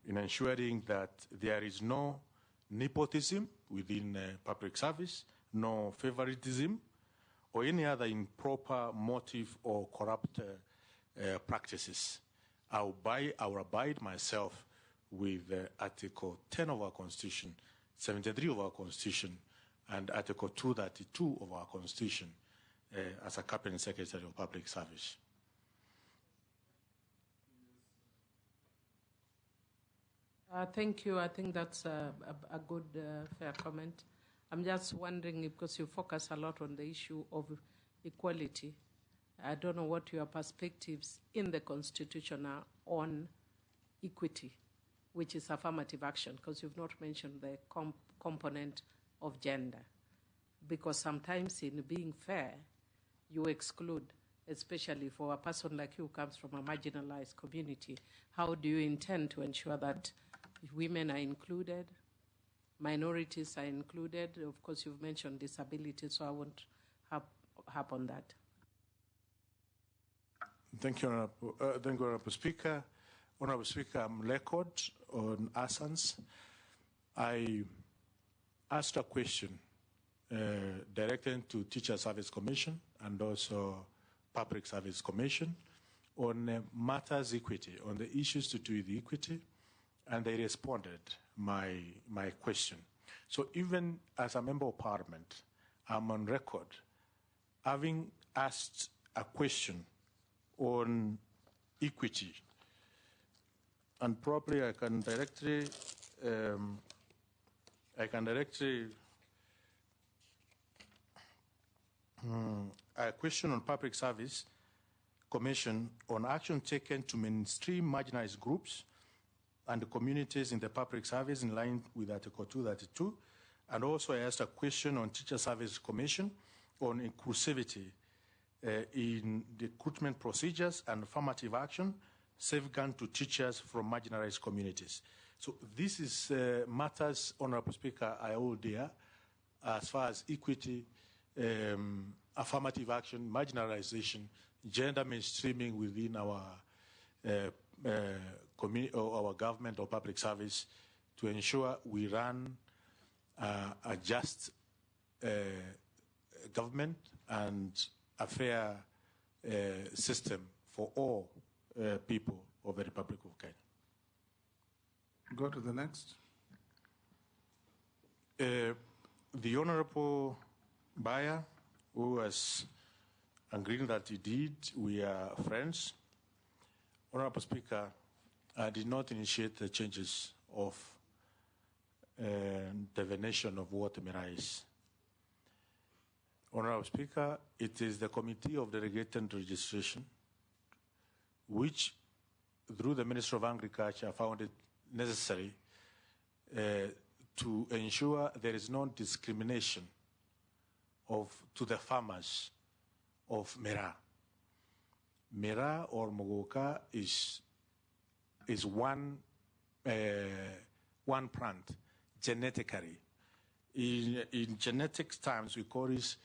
in ensuring that there is no nepotism within public service, no favoritism, or any other improper motive or corrupt practices. I'll abide myself with Article 10 of our Constitution, 73 of our Constitution, and Article 232 of our Constitution as a Cabinet Secretary of Public Service. Thank you. I think that's a good, fair comment. I'm just wondering, because you focus a lot on the issue of equality, I don't know what your perspectives in the Constitution are on equity, which is affirmative action, because you've not mentioned the component of gender. Because sometimes in being fair, you exclude, especially for a person like you who comes from a marginalized community. How do you intend to ensure that women are included, minorities are included? Of course, you've mentioned disability, so I won't harp on that. Thank you, Honorable Speaker. Honorable Speaker, I'm record on Assans. I asked a question directed to Teacher Service Commission and also Public Service Commission on matters equity, on the issues to do with equity, and they responded my question. So even as a member of Parliament, I'm on record having asked a question on equity, and probably I can directly a question on Public Service Commission on action taken to mainstream marginalized groups and communities in the public service in line with Article 232. And also I asked a question on Teacher Service Commission on inclusivity in recruitment procedures and affirmative action, safeguard to teachers from marginalized communities. So this is matters, Honorable Speaker, I hold dear as far as equity, affirmative action, marginalization, gender mainstreaming within our our government or public service to ensure we run a just government and a fair system for all people of the Republic of Kenya. Go to the next. The Honorable Buyer, who has agreed that he did, we are friends. Honorable Speaker, I did not initiate the changes of definition of what Mera is. Honorable Speaker, it is the Committee of Delegated Registration which, through the Ministry of Agriculture, found it necessary to ensure there is no discrimination to the farmers of Mera. Mera or Mogoka is one plant genetically. In genetics terms, we call it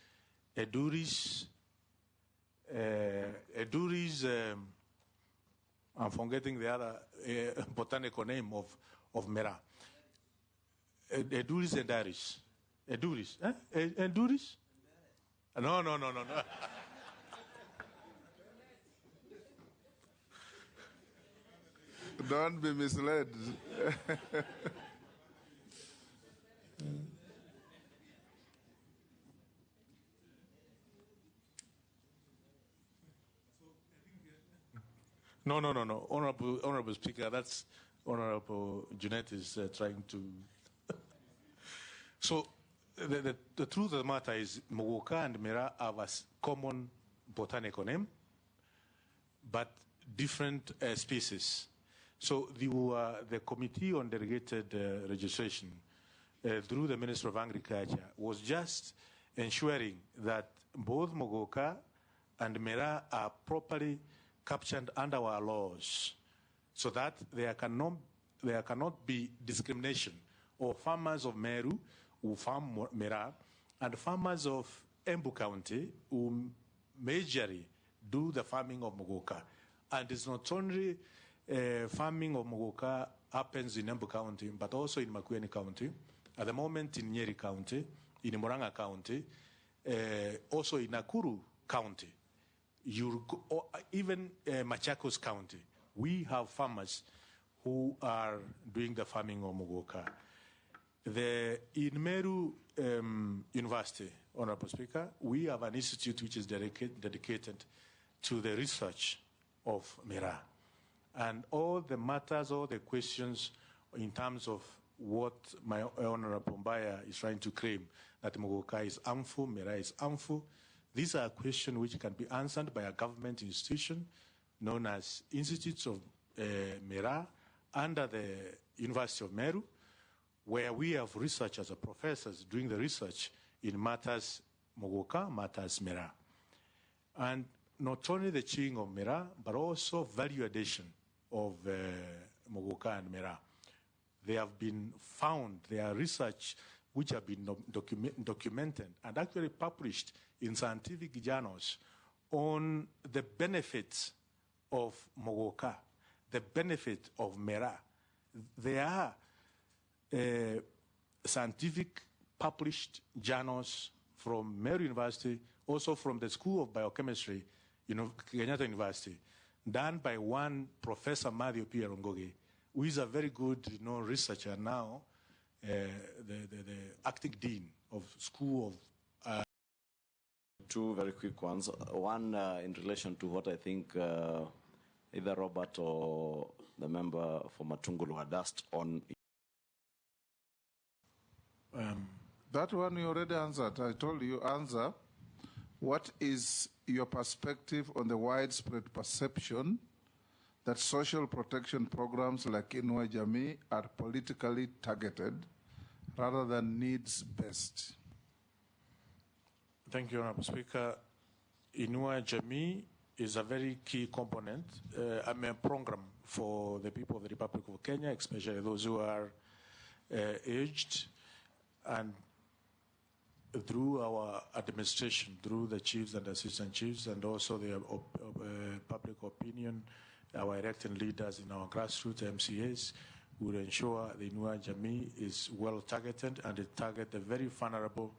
Eduris. I'm forgetting the other botanical name of Mera. Eduris endaris. Eduris. Eduris? No. Don't be misled. No. Honorable Speaker, that's Honorable Jeanette is trying to. So the truth of the matter is Mogoka and Mera have a common botanical name, but different species. So the Committee on Delegated Registration through the Minister of Agriculture was just ensuring that both mogoka and mera are properly captured under our laws, so that there cannot be discrimination of farmers of Meru who farm mera and farmers of Embu County who majorly do the farming of mogoka. And it's not only farming of mogoka happens in Embu County, but also in Makwiny County, at the moment in Nyeri County, in Murang'a County, also in Nakuru County, even Machakos County. We have farmers who are doing the farming of mogoka. In Meru University, Honorable Speaker, we have an institute which is dedicated to the research of Mera. And all the matters, all the questions in terms of what my Honorable Mbaya is trying to claim, that mogoka is harmful, Mera is harmful, these are questions which can be answered by a government institution known as Institutes of Mera under the University of Meru, where we have researchers or professors doing the research in matters mogoka, matters Mera. And not only the chewing of Mera, but also value addition of mogoka and Mera. They have been found, there are research which have been documented and actually published in scientific journals on the benefits of mogoka, the benefit of Mera. There are scientific published journals from Meru University, also from the School of Biochemistry, Kenyatta University, done by one Professor Mario Pierongoge, who is a very good researcher now, the acting dean of School of... Two very quick ones. One in relation to what I think either Robert or the member for Matungulu had asked on. That one you already answered. I told you answer. What is your perspective on the widespread perception that social protection programs like Inua Jamii are politically targeted rather than needs-based? Thank you, Honorable Speaker. Inua Jamii is a very key component. I'm a program for the people of the Republic of Kenya, especially those who are aged, and through our administration, through the chiefs and assistant chiefs, and also the public opinion, our elected leaders in our grassroots MCAs will ensure the Inua Jamii is well targeted, and it targets the very vulnerable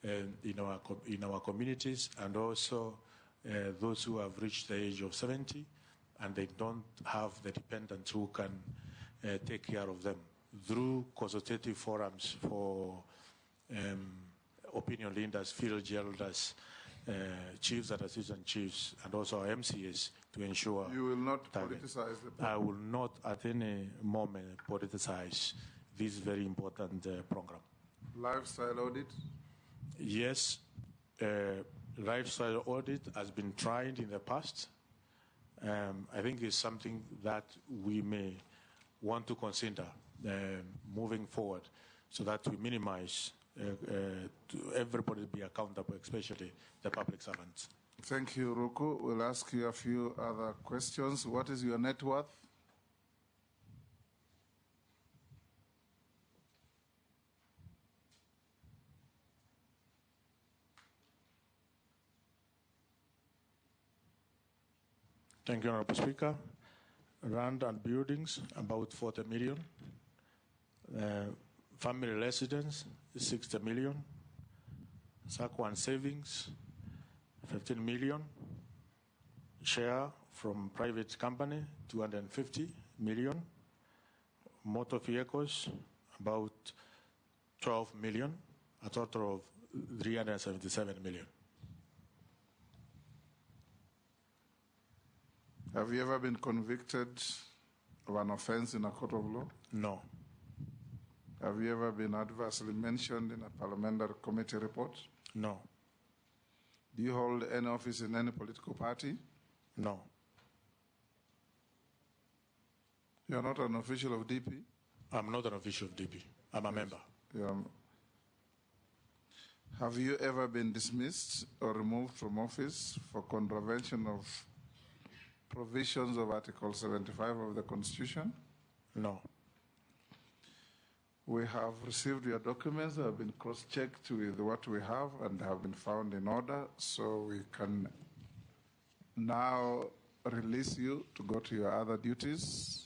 in our communities, and also those who have reached the age of 70 and they don't have the dependents who can take care of them, through consultative forums for opinion leaders, field elders, chiefs and assistant chiefs, and also our MCAs to ensure. You will not politicize the program. I will not at any moment politicize this very important program. Lifestyle audit? Yes, lifestyle audit has been tried in the past. I think it's something that we may want to consider moving forward, so that we minimize to everybody be accountable, especially the public servants. Thank you, Ruku. We'll ask you a few other questions. What is your net worth? Thank you, Honorable Speaker. Land and buildings, about 40 million. Family residence, 60 million. SACCO and savings, 15 million. Share from private company, 250 million. Motor vehicles, about 12 million, a total of 377 million. Have you ever been convicted of an offense in a court of law? No. Have you ever been adversely mentioned in a parliamentary committee report? No. Do you hold any office in any political party? No. You're not an official of DP? I'm not an official of DP. I'm a member. Have you ever been dismissed or removed from office for contravention of provisions of Article 75 of the Constitution? No. We have received your documents, they have been cross-checked with what we have and have been found in order, so we can now release you to go to your other duties.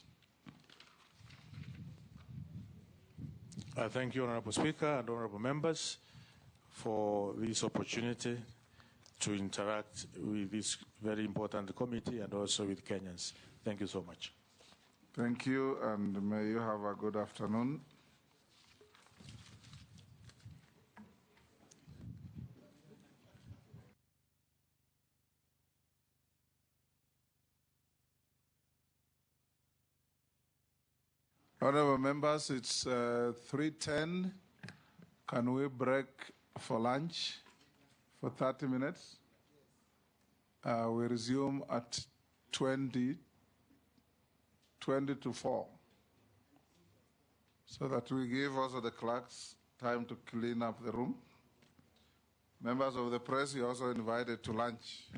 I thank you, Honorable Speaker and Honorable Members, for this opportunity to interact with this very important committee and also with Kenyans. Thank you so much. Thank you, and may you have a good afternoon. Honorable members, it's 3:10. Can we break for lunch for 30 minutes? We resume at 20 to 4, so that we give also the clerks time to clean up the room. Members of the press, you're also invited to lunch.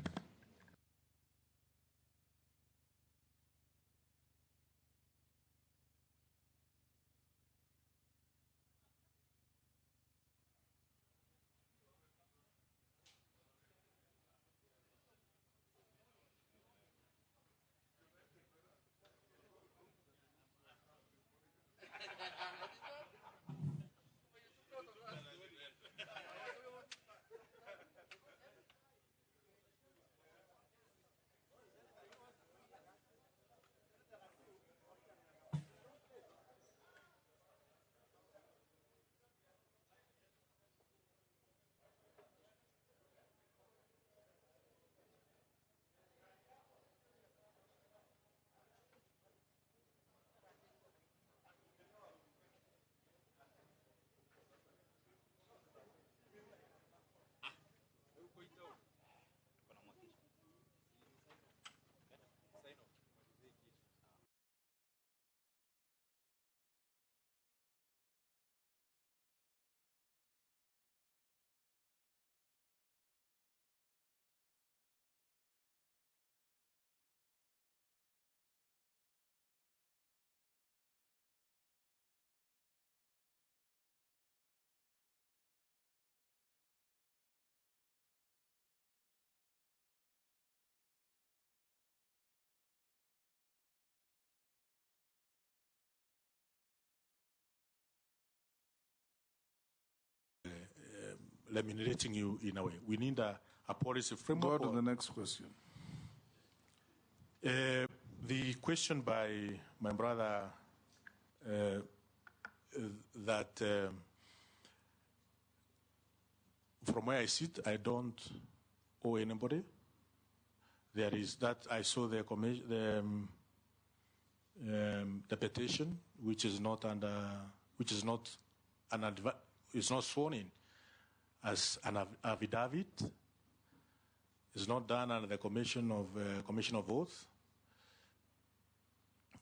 Eliminating you in a way. We need a policy framework. Go to the next question. The question by my brother that from where I sit, I don't owe anybody. There is that I saw the petition, which is not sworn in as an affidavit. It's not done under the commission of oath.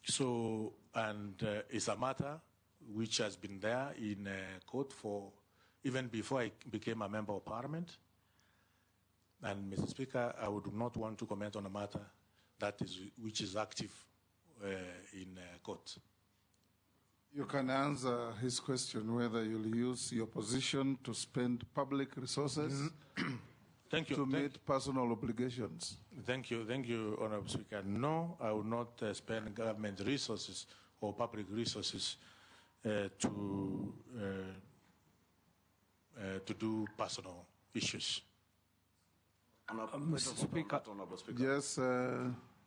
So, and it's a matter which has been there in court for even before I became a member of parliament. And Mr. Speaker, I would not want to comment on a matter which is active in court. You can answer his question whether you'll use your position to spend public resources Thank you. to meet personal obligations. Thank you, Honorable Speaker. No, I will not spend government resources or public resources to do personal issues. Mr. Speaker. Yes.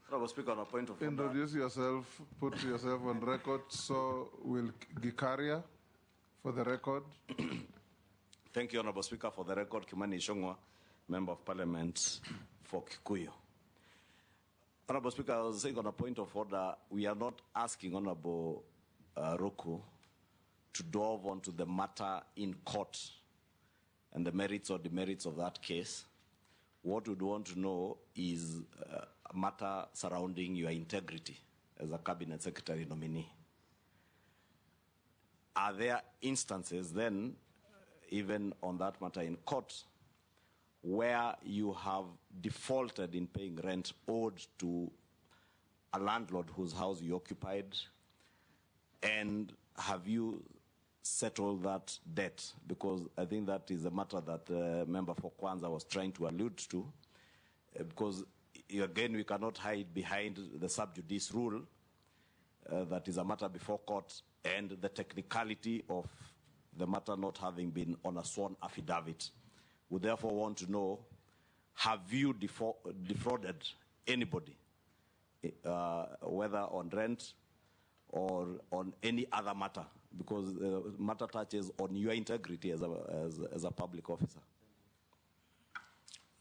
Honorable Speaker, on a point of order. Introduce yourself, put yourself on record, so will Gikaria for the record. Thank you, Honorable Speaker. For the record, Kimani Ishongwa, Member of Parliament for Kikuyu. Honorable Speaker, I was saying on a point of order, we are not asking Honorable Ruku to delve onto the matter in court and the merits or demerits of that case. What we'd want to know is a matter surrounding your integrity as a cabinet secretary nominee. Are there instances then, even on that matter in court, where you have defaulted in paying rent owed to a landlord whose house you occupied, and have you settled that debt? Because I think that is a matter that member for Kwanza was trying to allude to, because again, we cannot hide behind the sub judice rule that is a matter before court and the technicality of the matter not having been on a sworn affidavit. We therefore want to know, have you defrauded anybody, whether on rent or on any other matter, because the matter touches on your integrity as a public officer?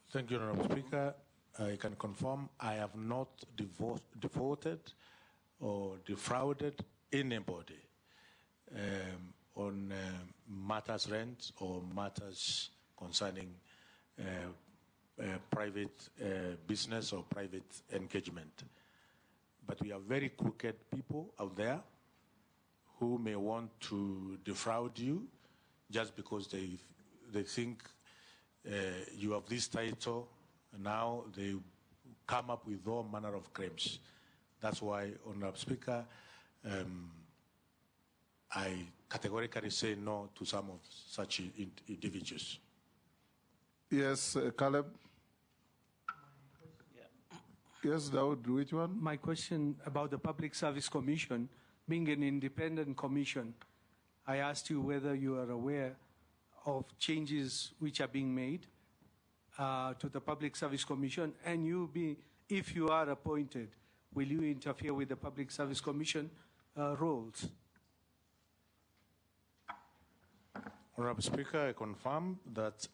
Thank you, Honorable Speaker. I can confirm I have not defaulted or defrauded anybody on matters rent or matters concerning private business or private engagement. But we have very crooked people out there who may want to defraud you just because they think you have this title. Now they come up with all manner of claims. That's why, Honorable Speaker, I categorically say no to some of such individuals. Yes, Caleb. Yes, Daud, which one? My question about the Public Service Commission, being an independent commission, I asked you whether you are aware of changes which are being made to the Public Service Commission, and if you are appointed, will you interfere with the Public Service Commission roles? Honorable Speaker, I confirm that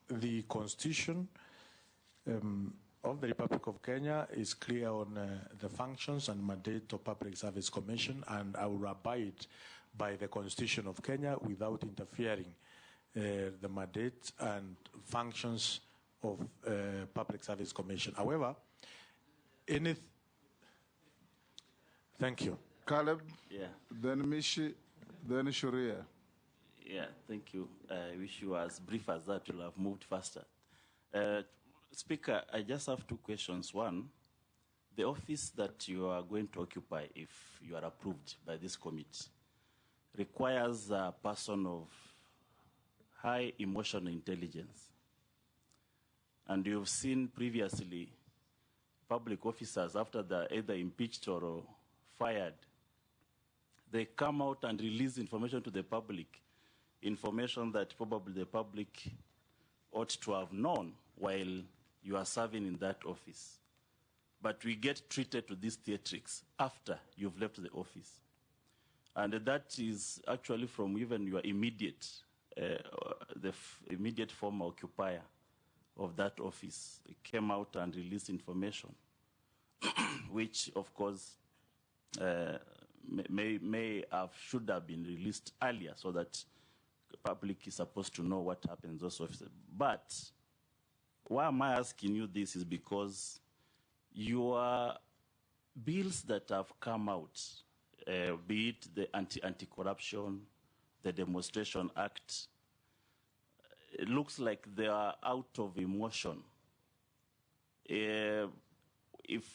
the Constitution of the Republic of Kenya is clear on the functions and mandate of Public Service Commission, and I will abide by the Constitution of Kenya without interfering the mandate and functions of Public Service Commission. However, thank you. Caleb, yeah. Then Mishi, then Sharia. Yeah, thank you. I wish you were as brief as that. You'll have moved faster. Speaker, I just have two questions. One, the office that you are going to occupy, if you are approved by this committee, requires a person of high emotional intelligence. And you've seen previously public officers, after they're either impeached or fired, they come out and release information to the public, information that probably the public ought to have known while you are serving in that office. But we get treated to these theatrics after you've left the office. And that is actually from even your immediate, immediate former occupier of that office. It came out and released information, which of course should have been released earlier so that the public is supposed to know what happens in those offices. But why am I asking you this is because your bills that have come out, be it the Anti-Corruption, the Demonstration Act, it looks like they are out of emotion. If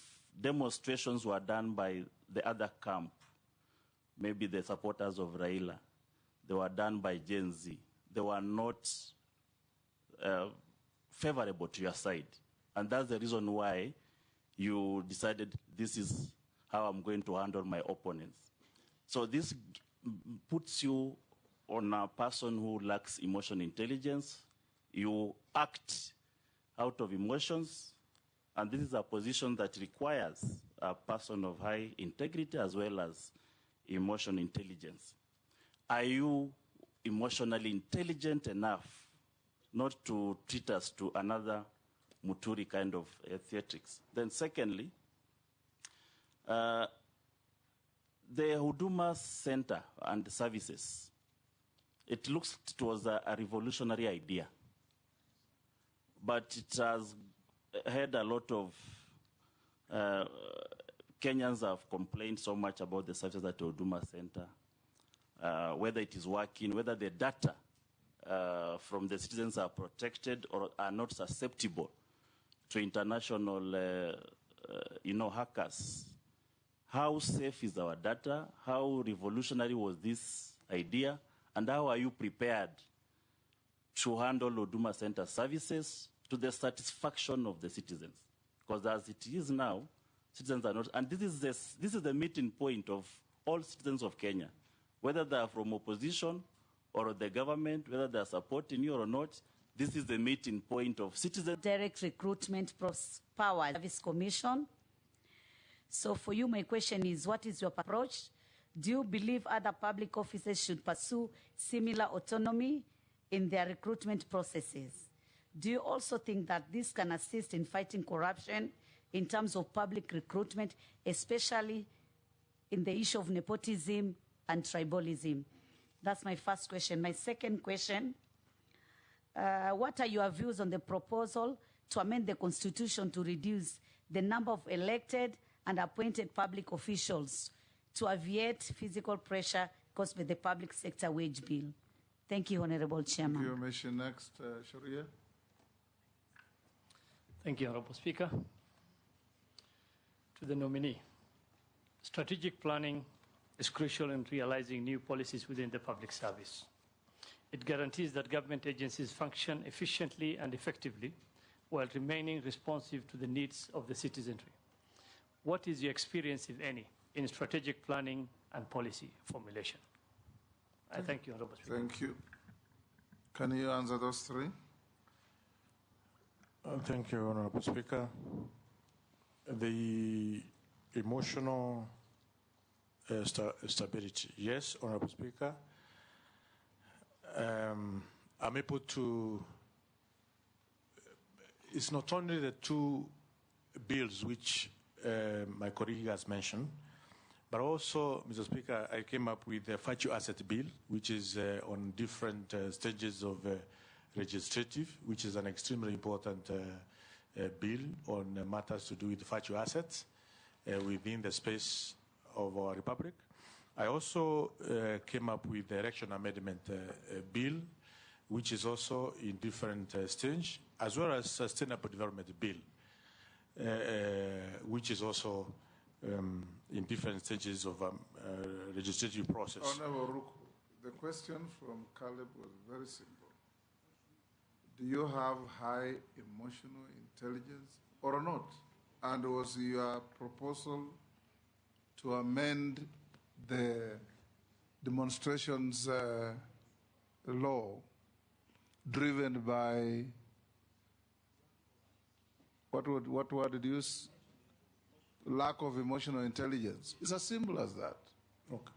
demonstrations were done by the other camp, maybe the supporters of Raila, they were done by Gen Z, they were not favorable to your side. And that's the reason why you decided this is how I'm going to handle my opponents. So this puts you on a person who lacks emotional intelligence. You act out of emotions, and this is a position that requires a person of high integrity as well as emotional intelligence. Are you emotionally intelligent enough not to treat us to another Muturi kind of theatrics? Then secondly, the Huduma Center and services, it looks it was a revolutionary idea, but it has had a lot of Kenyans have complained so much about the services at the Huduma Center, whether it is working, whether the data from the citizens are protected or are not susceptible to international hackers. How safe is our data? How revolutionary was this idea? And how are you prepared to handle Huduma Center services to the satisfaction of the citizens? Because as it is now, citizens are not, and this is the meeting point of all citizens of Kenya, whether they are from opposition or the government, whether they are supporting you or not, this is the meeting point of citizens. Direct Recruitment Power Service Commission. So for you, my question is, what is your approach? Do you believe other public officers should pursue similar autonomy in their recruitment processes? Do you also think that this can assist in fighting corruption in terms of public recruitment, especially in the issue of nepotism and tribalism? That's my first question. My second question, what are your views on the proposal to amend the Constitution to reduce the number of elected and appointed public officials to alleviate physical pressure caused by the public sector wage bill? Thank you, Honorable Chairman. Thank you. Mission next, Sharia. Thank you, Honorable Speaker. To the nominee, strategic planning is crucial in realizing new policies within the public service. It guarantees that government agencies function efficiently and effectively while remaining responsive to the needs of the citizenry. What is your experience, if any, in strategic planning and policy formulation? I thank you, Honorable Speaker. Thank you. Can you answer those three? Thank you, Honorable Speaker. The emotional stability. Yes, Honorable Speaker. I'm able to, it's not only the two bills which my colleague has mentioned, but also, Mr. Speaker, I came up with the virtue asset bill, which is on different stages of legislative, which is an extremely important bill on matters to do with virtue assets within the space of our republic. I also came up with the election amendment bill, which is also in different stage, as well as sustainable development bill, which is also in different stages of legislative process. Honorable Ruku, the question from Caleb was very simple. Do you have high emotional intelligence or not? And was your proposal to amend the demonstrations law driven by what word did you use? Lack of emotional intelligence. It's as simple as that. Okay.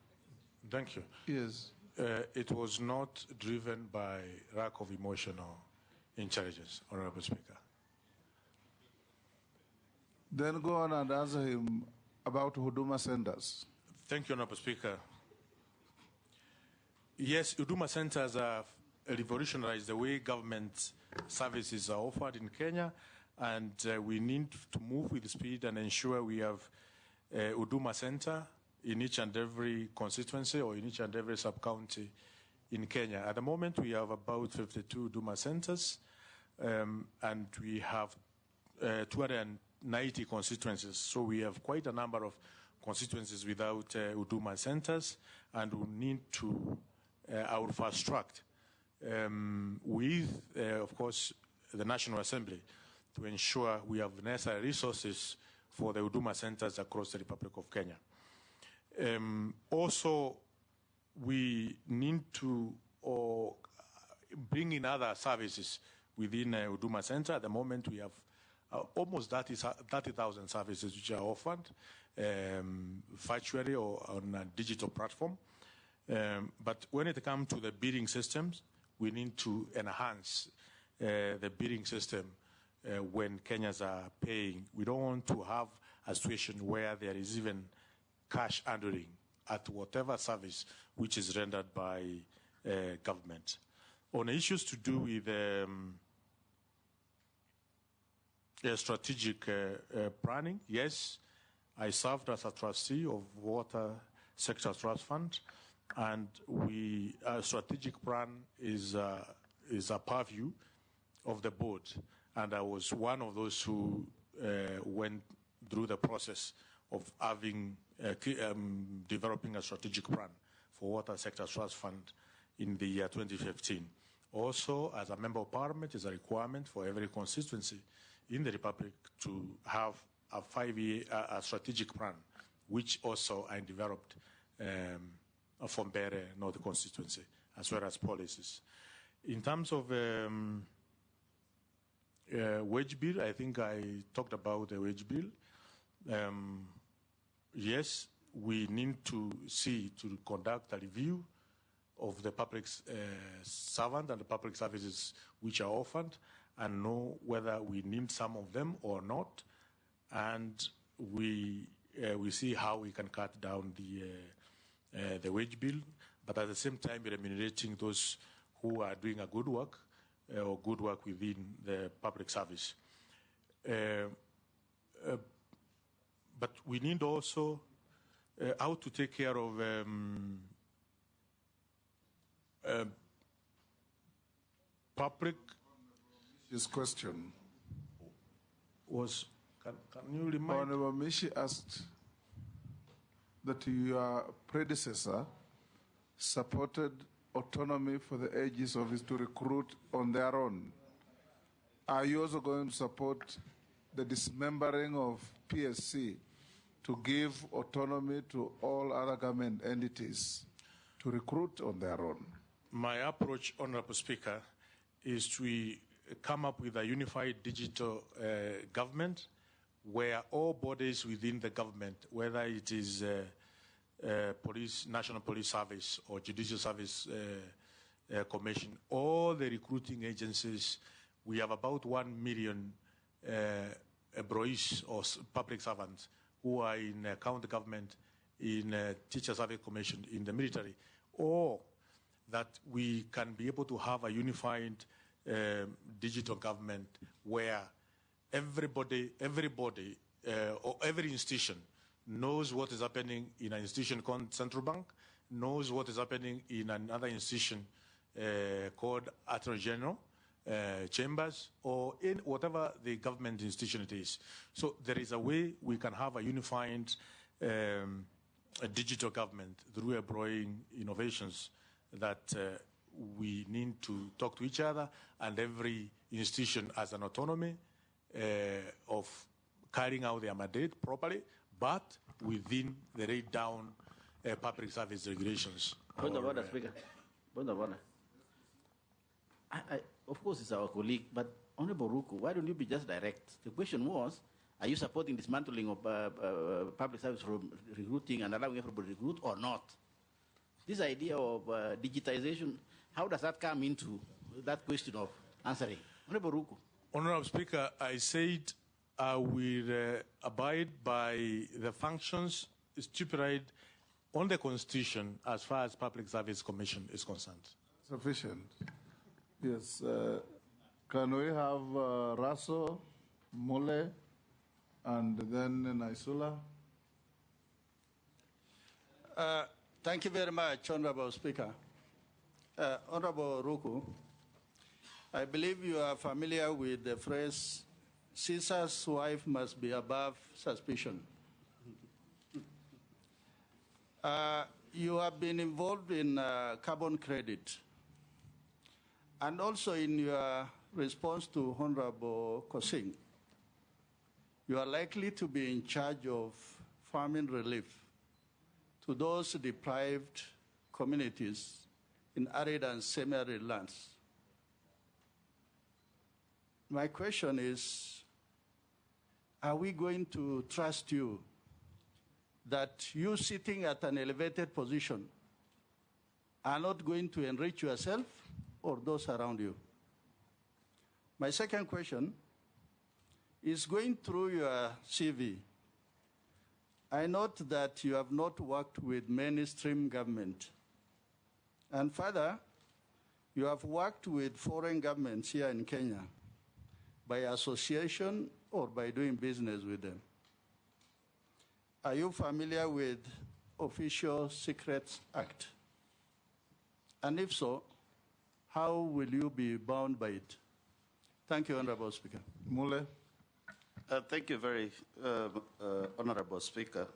Thank you. Yes. It was not driven by lack of emotional intelligence, Honorable Speaker. Then go on and answer him about Huduma centers. Thank you, Honorable Speaker. Yes, Huduma centers have revolutionized the way government services are offered in Kenya, and we need to move with speed and ensure we have a Huduma center in each and every constituency or in each and every sub-county in Kenya. At the moment, we have about 52 Huduma centers, and we have 290 constituencies. So we have quite a number of constituencies without Huduma centers, and we need to our fast track with, of course, the National Assembly to ensure we have necessary resources for the Huduma centers across the Republic of Kenya. Also, we need to bring in other services within Huduma Center. At the moment, we have almost 30,000 services which are offered virtually or on a digital platform. But when it comes to the bidding systems, we need to enhance the bidding system when Kenyans are paying. We don't want to have a situation where there is even cash handling at whatever service which is rendered by government. On issues to do with strategic planning, yes, I served as a trustee of Water Sector Trust Fund, and a strategic plan is a purview of the board, and I was one of those who went through the process of developing a strategic plan for Water Sector Trust Fund in the year 2015. Also, as a member of parliament, it's a requirement for every constituency in the Republic to have a 5-year strategic plan, which also I developed from Bere North constituency, as well as policies. In terms of wage bill, I think I talked about the wage bill. Yes, we need to conduct a review of the public servant and the public services which are offered, and know whether we need some of them or not, and we see how we can cut down the wage bill, but at the same time remunerating those who are doing a good work or good work within the public service. But we need also how to take care of public. His question was, can you remind? Honorable Mishi asked that your predecessor supported autonomy for the AG's office to recruit on their own. Are you also going to support the dismembering of PSC to give autonomy to all other government entities to recruit on their own? My approach, Honorable Speaker, is to come up with a unified digital government where all bodies within the government, whether it is police, National Police Service or Judicial Service Commission, all the recruiting agencies, we have about 1 million employees or public servants who are in county government, in Teacher Service Commission, in the military, or that we can be able to have a unified digital government where everybody or every institution knows what is happening in an institution called Central Bank, knows what is happening in another institution called Attorney General, chambers, or in whatever the government institution it is. So there is a way we can have a unified a digital government through employing innovations that we need to talk to each other, and every institution has an autonomy of carrying out their mandate properly, but within the laid down public service regulations. Point of order, Speaker. Point of order. Of course, it's our colleague, but Honorable Ruku, why don't you be just direct? The question was, are you supporting dismantling of public service recruiting and allowing everybody to recruit or not? This idea of digitization, how does that come into that question of answering? Honorable Ruku. Honorable Speaker, I said I will abide by the functions stipulated on the Constitution as far as Public Service Commission is concerned. Sufficient. Yes. Can we have Raso, Mule, and then Naisula? Thank you very much, Honorable Speaker. Honorable Ruku, I believe you are familiar with the phrase, Caesar's wife must be above suspicion. You have been involved in carbon credit, and also in your response to Honorable Kosing, you are likely to be in charge of famine relief to those deprived communities in arid and semi-arid lands. My question is, are we going to trust you that you sitting at an elevated position are not going to enrich yourself or those around you? My second question is, going through your CV, I note that you have not worked with mainstream government. And further, you have worked with foreign governments here in Kenya by association or by doing business with them. Are you familiar with Official Secrets Act? And if so, how will you be bound by it? Thank you, Honorable Speaker. Mule. Thank you very, Honorable Speaker.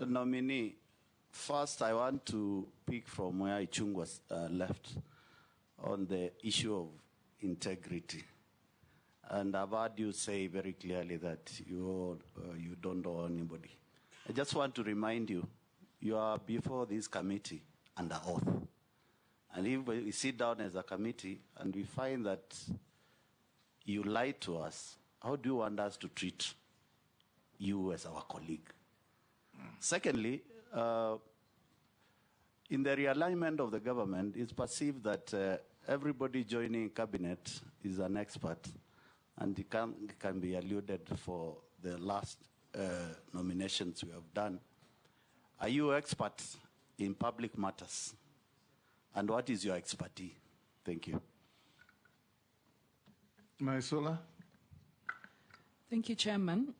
Nominee, first I want to pick from where Ichung was left on the issue of integrity. And I've heard you say very clearly that you don't owe anybody. I just want to remind you, you are before this committee under oath. And if we sit down as a committee and we find that you lied to us, how do you want us to treat you as our colleague? Secondly, in the realignment of the government, it's perceived that everybody joining cabinet is an expert, and it can be alluded for the last nominations we have done. Are you experts in public matters? And what is your expertise? Thank you. Naisola. Thank you, Chairman.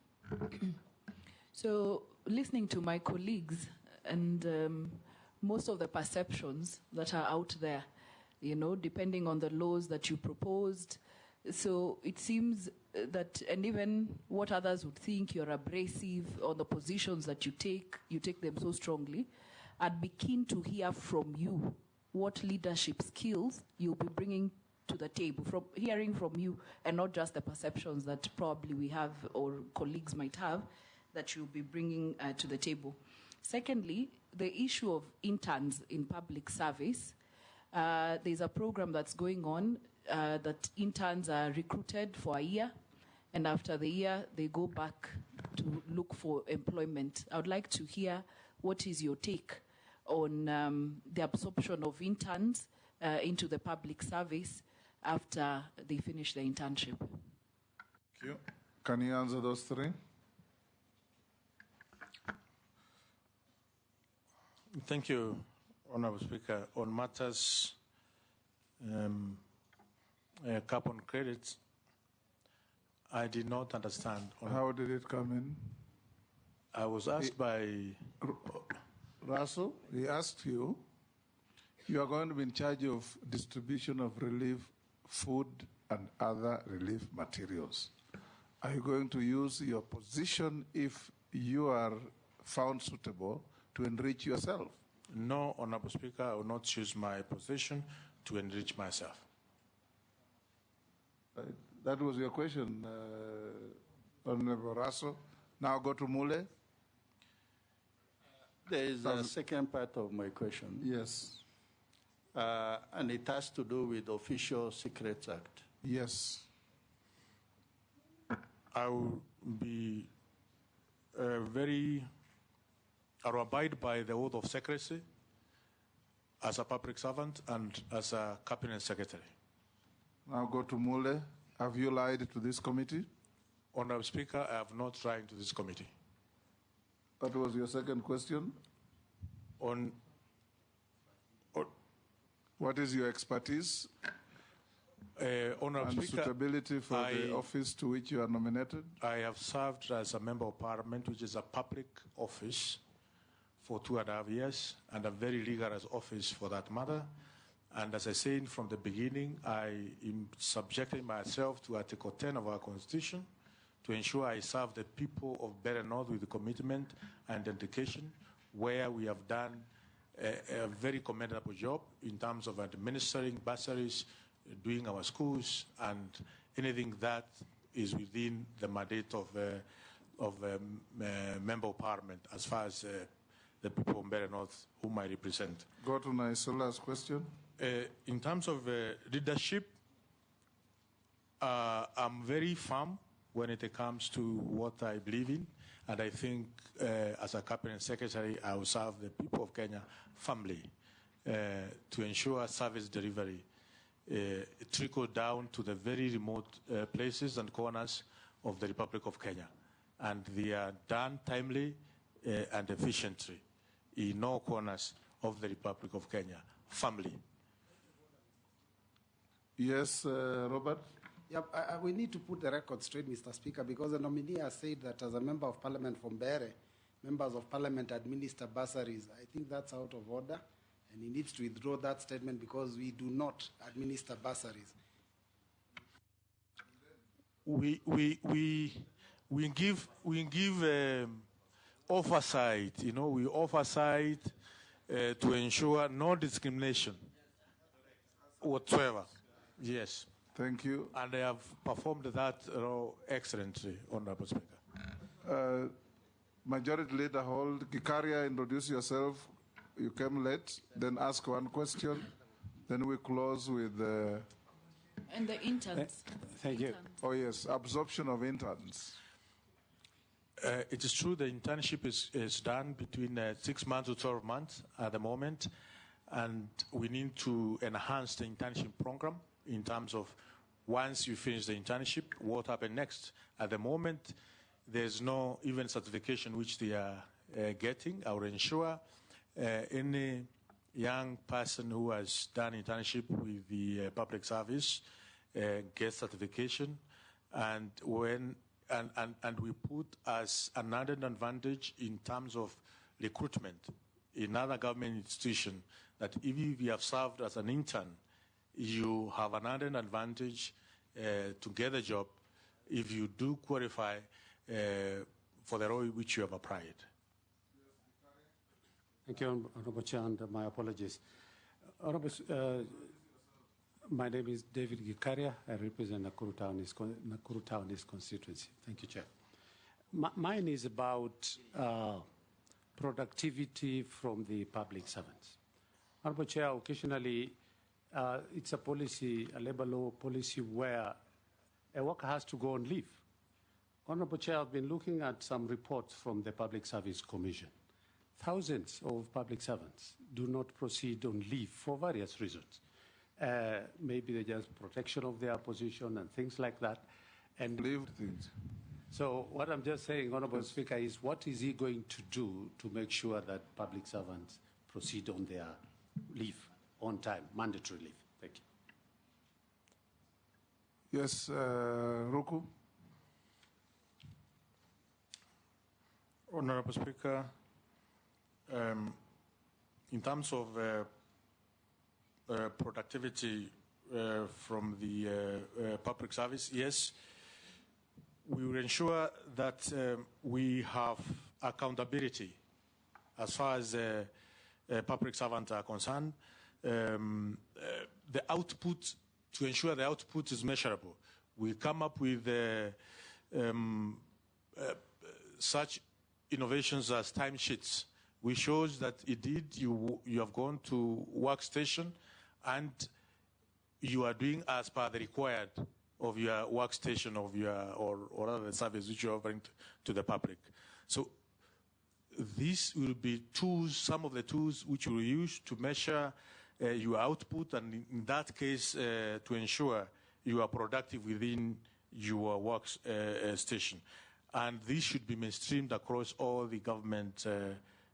So, listening to my colleagues and most of the perceptions that are out there, you know, depending on the laws that you proposed, so it seems that, and even what others would think, you're abrasive on the positions that you take them so strongly. I'd be keen to hear from you what leadership skills you'll be bringing to the table, from hearing from you, and not just the perceptions that probably we have or colleagues might have that you'll be bringing to the table. Secondly, the issue of interns in public service. There's a program that's going on that interns are recruited for a year, and after the year, they go back to look for employment. I would like to hear what is your take on the absorption of interns into the public service after they finish their internship. Thank you. Can you answer those three? Thank you, Honorable Speaker. On matters carbon credits, I did not understand. How did it come in? I was asked by Russell, he asked you, you are going to be in charge of distribution of relief, food, and other relief materials. Are you going to use your position, if you are found suitable, to enrich yourself? No, Honorable Speaker, I will not use my position to enrich myself. That was your question, Honorable Russell. Now go to Mule. There is a second part of my question. Yes. And it has to do with the Official Secrets Act. Yes. I will be I will abide by the oath of secrecy as a public servant and as a cabinet secretary. Now go to Mule. Have you lied to this committee? Honorable Speaker, I have not lied to this committee. That was your second question. On what is your expertise? Honorable and Speaker, suitability for the office to which you are nominated? I have served as a member of parliament, which is a public office, for 2.5 years, and a very rigorous office for that matter. And as I said from the beginning, I am subjecting myself to Article 10 of our Constitution to ensure I serve the people of Better North with commitment and dedication, where we have done a very commendable job in terms of administering bursaries, doing our schools, and anything that is within the mandate of member of parliament as far as the people of Better North whom I represent. Go to Naisola's question. In terms of leadership, I'm very firm when it comes to what I believe in, and I think as a cabinet secretary, I will serve the people of Kenya firmly to ensure service delivery trickle down to the very remote places and corners of the Republic of Kenya, and they are done timely and efficiently in all corners of the Republic of Kenya, firmly. Yes, Robert? Yeah, we need to put the record straight, Mr. Speaker, because the nominee has said that as a member of parliament from Bere, members of parliament administer bursaries. I think that's out of order, and he needs to withdraw that statement because we do not administer bursaries. We give oversight. You know, we oversight to ensure no discrimination whatsoever. Yes. Thank you. And they have performed that excellently, Honorable Speaker. Majority Leader Hold, Gikaria, introduce yourself. You came late, then ask one question. Then we close with And the interns. Thank you. Oh, yes, absorption of interns. It is true the internship is done between 6 months to 12 months at the moment, and we need to enhance the internship program in terms of once you finish the internship, what happens next. At the moment, there's no even certification which they are getting. I will ensure any young person who has done internship with the public service gets certification, and we put as another advantage in terms of recruitment in other government institution that if you have served as an intern, you have another advantage to get a job if you do qualify for the role which you have applied. Thank you, Honorable Chair, and my apologies. Honorable, my name is David Gikaria. I represent Nakuru Town East constituency. Thank you, Chair. Mine is about productivity from the public servants. Honorable Chair, occasionally it's a policy, a labor law policy where a worker has to go on leave. Honorable Chair, I've been looking at some reports from the Public Service Commission. Thousands of public servants do not proceed on leave for various reasons. Maybe they just protection of their position and things like that. And leave things. So what I'm just saying, Honorable Speaker, is what is he going to do to make sure that public servants proceed on their leave on time, mandatory leave? Thank you. Yes, Ruku. Honorable Speaker, in terms of productivity from the public service, yes, we will ensure that we have accountability as far as public servants are concerned. The output, to ensure the output is measurable, we come up with such innovations as timesheets, which shows that indeed you have gone to workstation and you are doing as per the required of your workstation of your or other service which you are offering to the public. So these will be tools, some of the tools which you will use to measure your output, and in that case to ensure you are productive within your work station. And this should be mainstreamed across all the government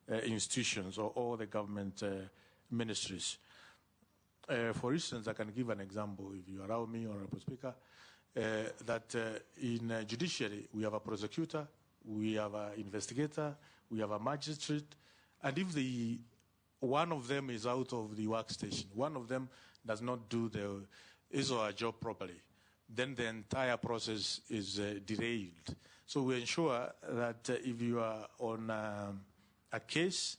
institutions or all the government ministries. For instance, I can give an example, if you allow me, Honorable Speaker, that in judiciary, we have a prosecutor, we have an investigator, we have a magistrate, and if one of them is out of the workstation, one of them does not do his or her job properly, then the entire process is derailed. So we ensure that if you are on a case,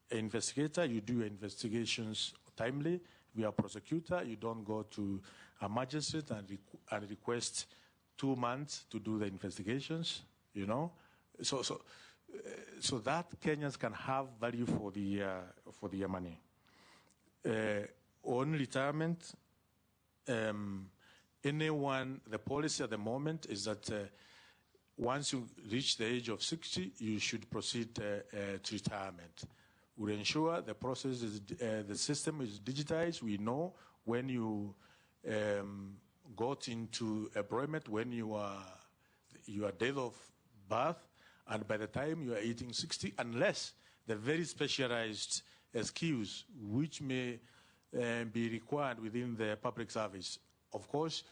an investigator, you do your investigations timely. If you are a prosecutor, you don't go to a magistrate and request 2 months to do the investigations, you know. So that Kenyans can have value for their money. On retirement, the policy at the moment is that once you reach the age of 60, you should proceed to retirement. We'll ensure the process is, the system is digitized. We know when you got into employment, when your date of birth, and by the time you are 18, 60, unless the very specialized skills which may be required within the public service. Of course,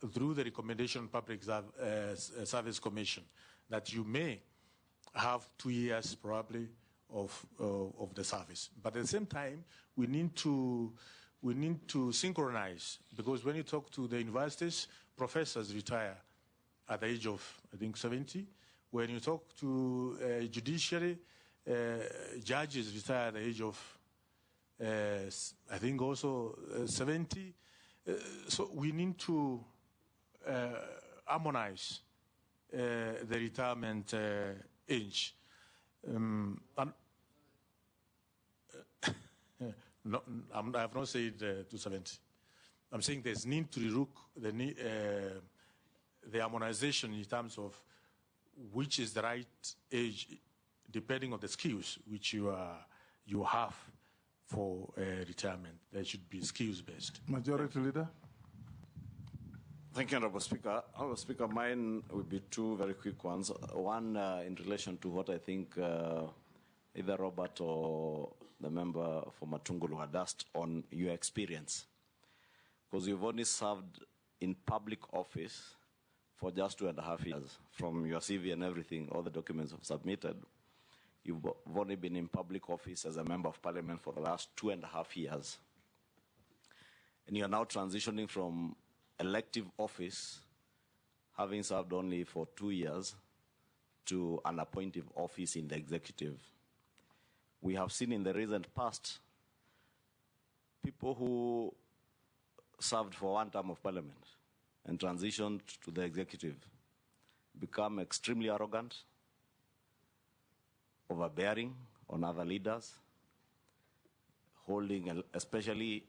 through the recommendation Public Service Commission that you may have 2 years probably of the service. But at the same time, we need to synchronize, because when you talk to the universities, professors retire at the age of, I think, 70. When you talk to judiciary, judges retire at the age of, I think, also 70. So we need to harmonize the retirement age. No, I have not said 270. I'm saying there's need to relook the harmonization in terms of which is the right age, depending on the skills which you have for retirement. There should be skills-based. Majority Leader. Thank you, Honorable Speaker. Honorable Speaker, mine will be two very quick ones. One in relation to what I think either Robert or the member for Matungulu had asked on your experience. Because you've only served in public office for just 2.5 years. From your CV and everything, all the documents I've submitted, you've only been in public office as a member of parliament for the last 2.5 years. And you're now transitioning from elective office, having served only for 2 years, to an appointive office in the executive. We have seen in the recent past people who served for one term of parliament and transitioned to the executive become extremely arrogant, overbearing on other leaders, holding especially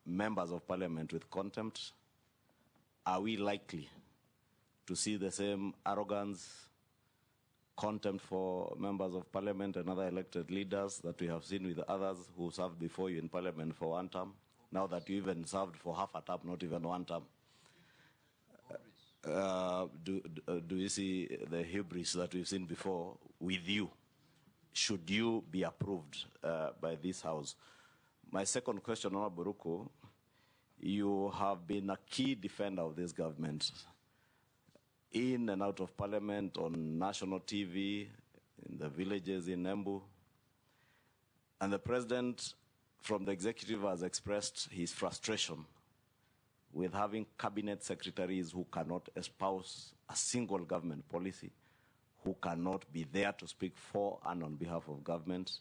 members of parliament with contempt. Are we likely to see the same arrogance, contempt for members of parliament and other elected leaders that we have seen with others who served before you in parliament for one term, now that you even served for half a term, not even one term? Do you see the hubris that we've seen before with you? Should you be approved by this House? My second question, Honorable Ruku, you have been a key defender of this government in and out of parliament, on national TV, in the villages in Embu. And the president from the executive has expressed his frustration with having cabinet secretaries who cannot espouse a single government policy, who cannot be there to speak for and on behalf of government.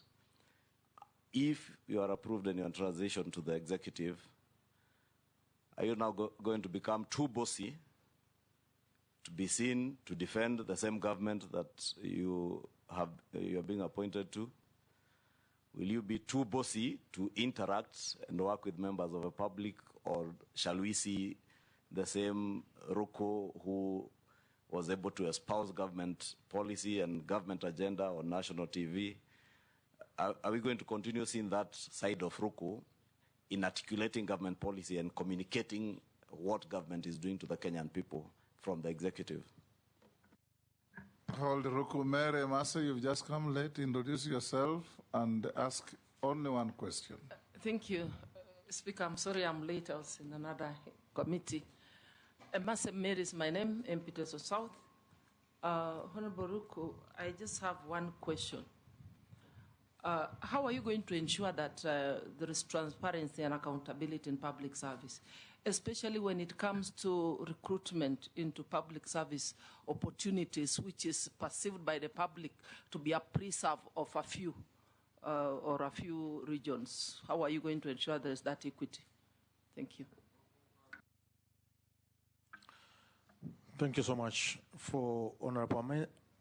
If you are approved and you are transition to the executive, are you now going to become too bossy to be seen to defend the same government that you are being appointed to? Will you be too bossy to interact and work with members of the public, or shall we see the same Ruku who was able to espouse government policy and government agenda on national TV? Are we going to continue seeing that side of Ruku in articulating government policy and communicating what government is doing to the Kenyan people from the executive? Hold Ruku. Mary Masa, you've just come late. Introduce yourself and ask only one question. Thank you, Speaker. I'm sorry I'm late. I was in another committee. Masa Mary is my name, MP Teso South. Honorable Ruku, I just have one question. How are you going to ensure that there is transparency and accountability in public service, especially when it comes to recruitment into public service opportunities, which is perceived by the public to be a preserve of a few or a few regions? How are you going to ensure there is that equity? Thank you. Thank you so much. For Honorable,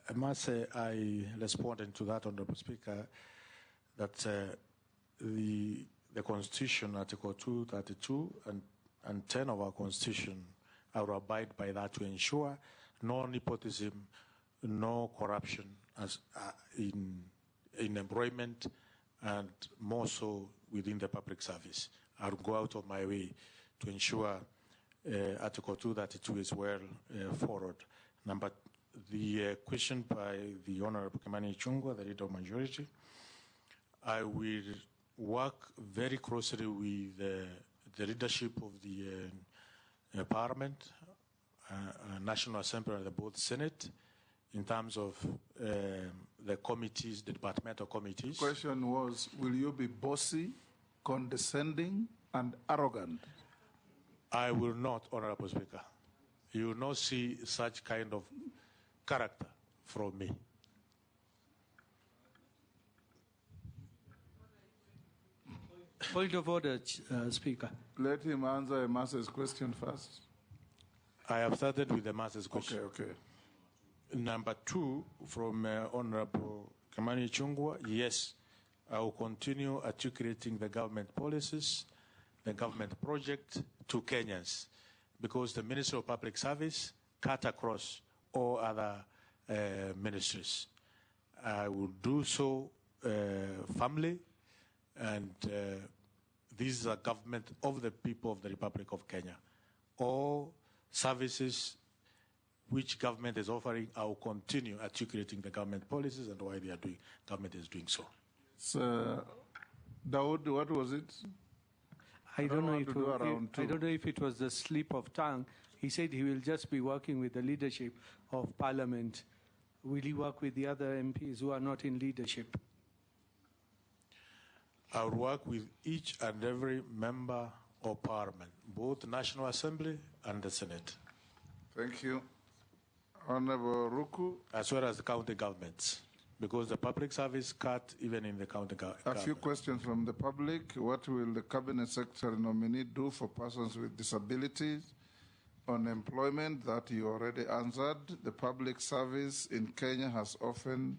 I must say I responded to that, Honorable Speaker, that the Constitution, Article 232 and 10 of our Constitution, I will abide by that to ensure no nepotism, no corruption as in employment, and more so within the public service. I'll go out of my way to ensure Article 232 is well followed. Number, the question by the Honorable kenyanYoutuber, the Leader of Majority, I will work very closely with the leadership of the Parliament National Assembly and the both Senate in terms of the committees, the departmental committees. Question was, will you be bossy, condescending, and arrogant? I will not, Honorable Speaker. You will not see such kind of character from me. Point of order, Speaker. Let him answer a master's question first. I have started with the master's question. Okay. Number two, from Honorable kenyanYoutuber, yes, I will continue articulating the government policies, the government project to Kenyans, because the Ministry of Public Service cut across all other ministries. I will do so firmly, and this is a government of the people of the Republic of Kenya. All services which government is offering, I will continue articulating the government policies and why they are doing. Government is doing so. So, Dawood, what was it? I don't know if it was the slip of tongue. He said he will just be working with the leadership of Parliament. Will he work with the other MPs who are not in leadership? I will work with each and every member of Parliament, both the National Assembly and the Senate. Thank you. Honorable Ruku. As well as the county governments, because the public service cut even in the county government. A few questions from the public. What will the Cabinet Secretary nominee do for persons with disabilities? On employment, that you already answered. The public service in Kenya has often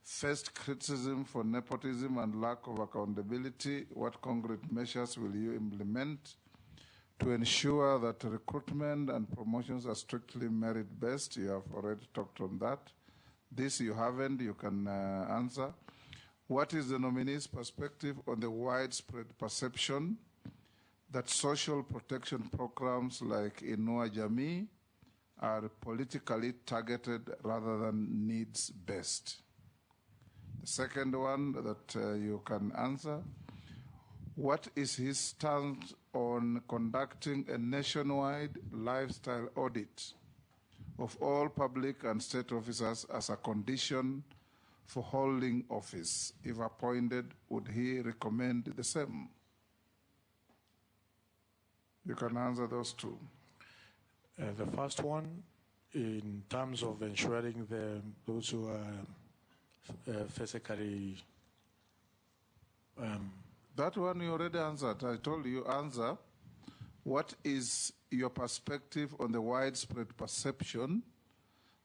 faced criticism for nepotism and lack of accountability. What concrete measures will you implement to ensure that recruitment and promotions are strictly merit-based? You have already talked on that. This you haven't, you can answer. What is the nominee's perspective on the widespread perception that social protection programs like Inua Jamii are politically targeted rather than needs-based? The second one that you can answer, what is his stance on conducting a nationwide lifestyle audit of all public and state officers as a condition for holding office? If appointed, would he recommend the same? You can answer those two. The first one, in terms of ensuring those who are physically... that one you already answered. I told you answer. What is your perspective on the widespread perception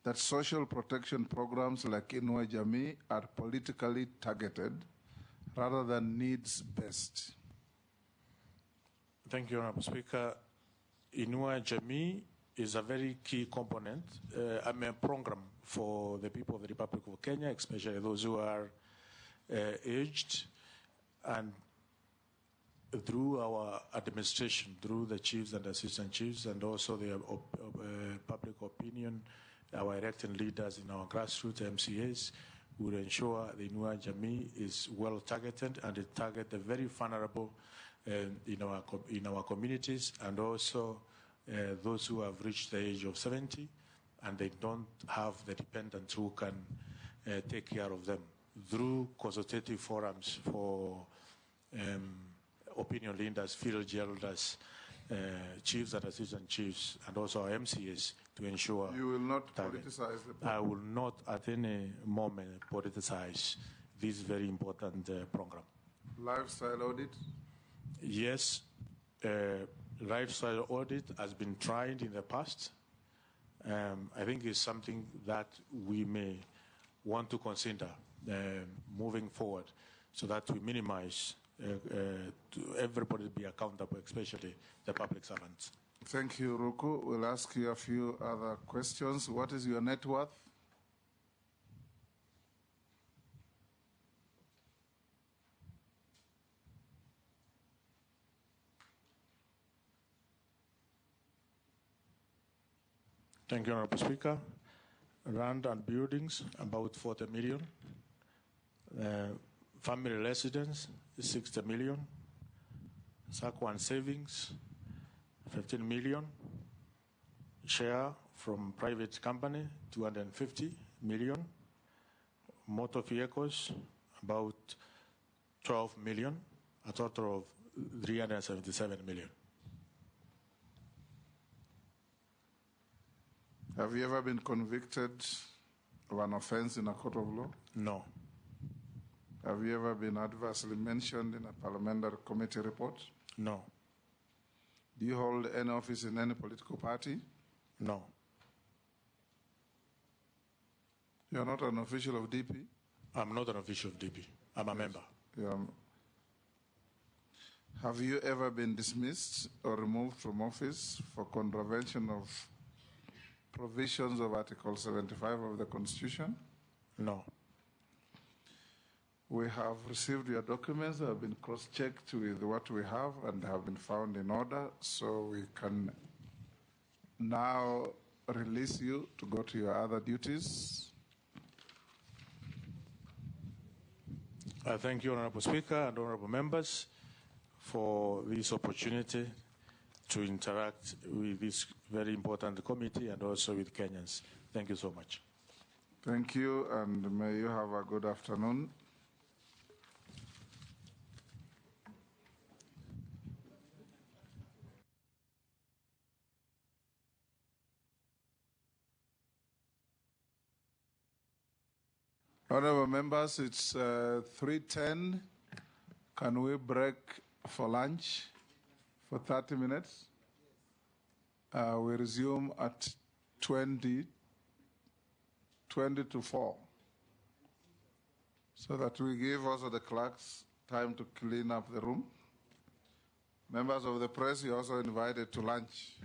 that social protection programs like Inua Jamii are politically targeted rather than needs-based? Thank you, Honorable Speaker. Inua Jamii is a very key component, a program for the people of the Republic of Kenya, especially those who are aged, and through our administration, through the chiefs and assistant chiefs, and also the public opinion, our elected leaders in our grassroots MCAs, will ensure the Inua Jamii is well targeted, and it targets the very vulnerable in our communities, and also those who have reached the age of 70 and they don't have the dependents who can take care of them, through consultative forums for opinion leaders, field elders, chiefs and assistant chiefs, and also our MCAs, to ensure. You will not politicize the program. I will not at any moment politicize this very important program. Lifestyle audit? Yes, lifestyle audit has been tried in the past. I think it's something that we may want to consider moving forward, so that we minimize to everybody be accountable, especially the public servants. Thank you, Ruku. We'll ask you a few other questions. What is your net worth? Thank you, Honorable Speaker. Land and buildings, about 40 million. Family residence, 60 million. SACCO and savings, 15 million. share from private company, 250 million. Motor vehicles, about 12 million, a total of 377 million. Have you ever been convicted of an offense in a court of law? No. Have you ever been adversely mentioned in a parliamentary committee report? No. Do you hold any office in any political party? No. You're not an official of DP? I'm not an official of DP. I'm a member. Have you ever been dismissed or removed from office for contravention of provisions of Article 75 of the Constitution? No. We have received your documents, they have been cross-checked with what we have and have been found in order, so we can now release you to go to your other duties. I thank you, Honorable Speaker and Honorable Members, for this opportunity to interact with this very important committee and also with Kenyans. Thank you so much. Thank you, and may you have a good afternoon. Honorable members, it's 3:10. Can we break for lunch for 30 minutes? We resume at 20 to 4, so that we give also the clerks time to clean up the room. Members of the press, you're also invited to lunch.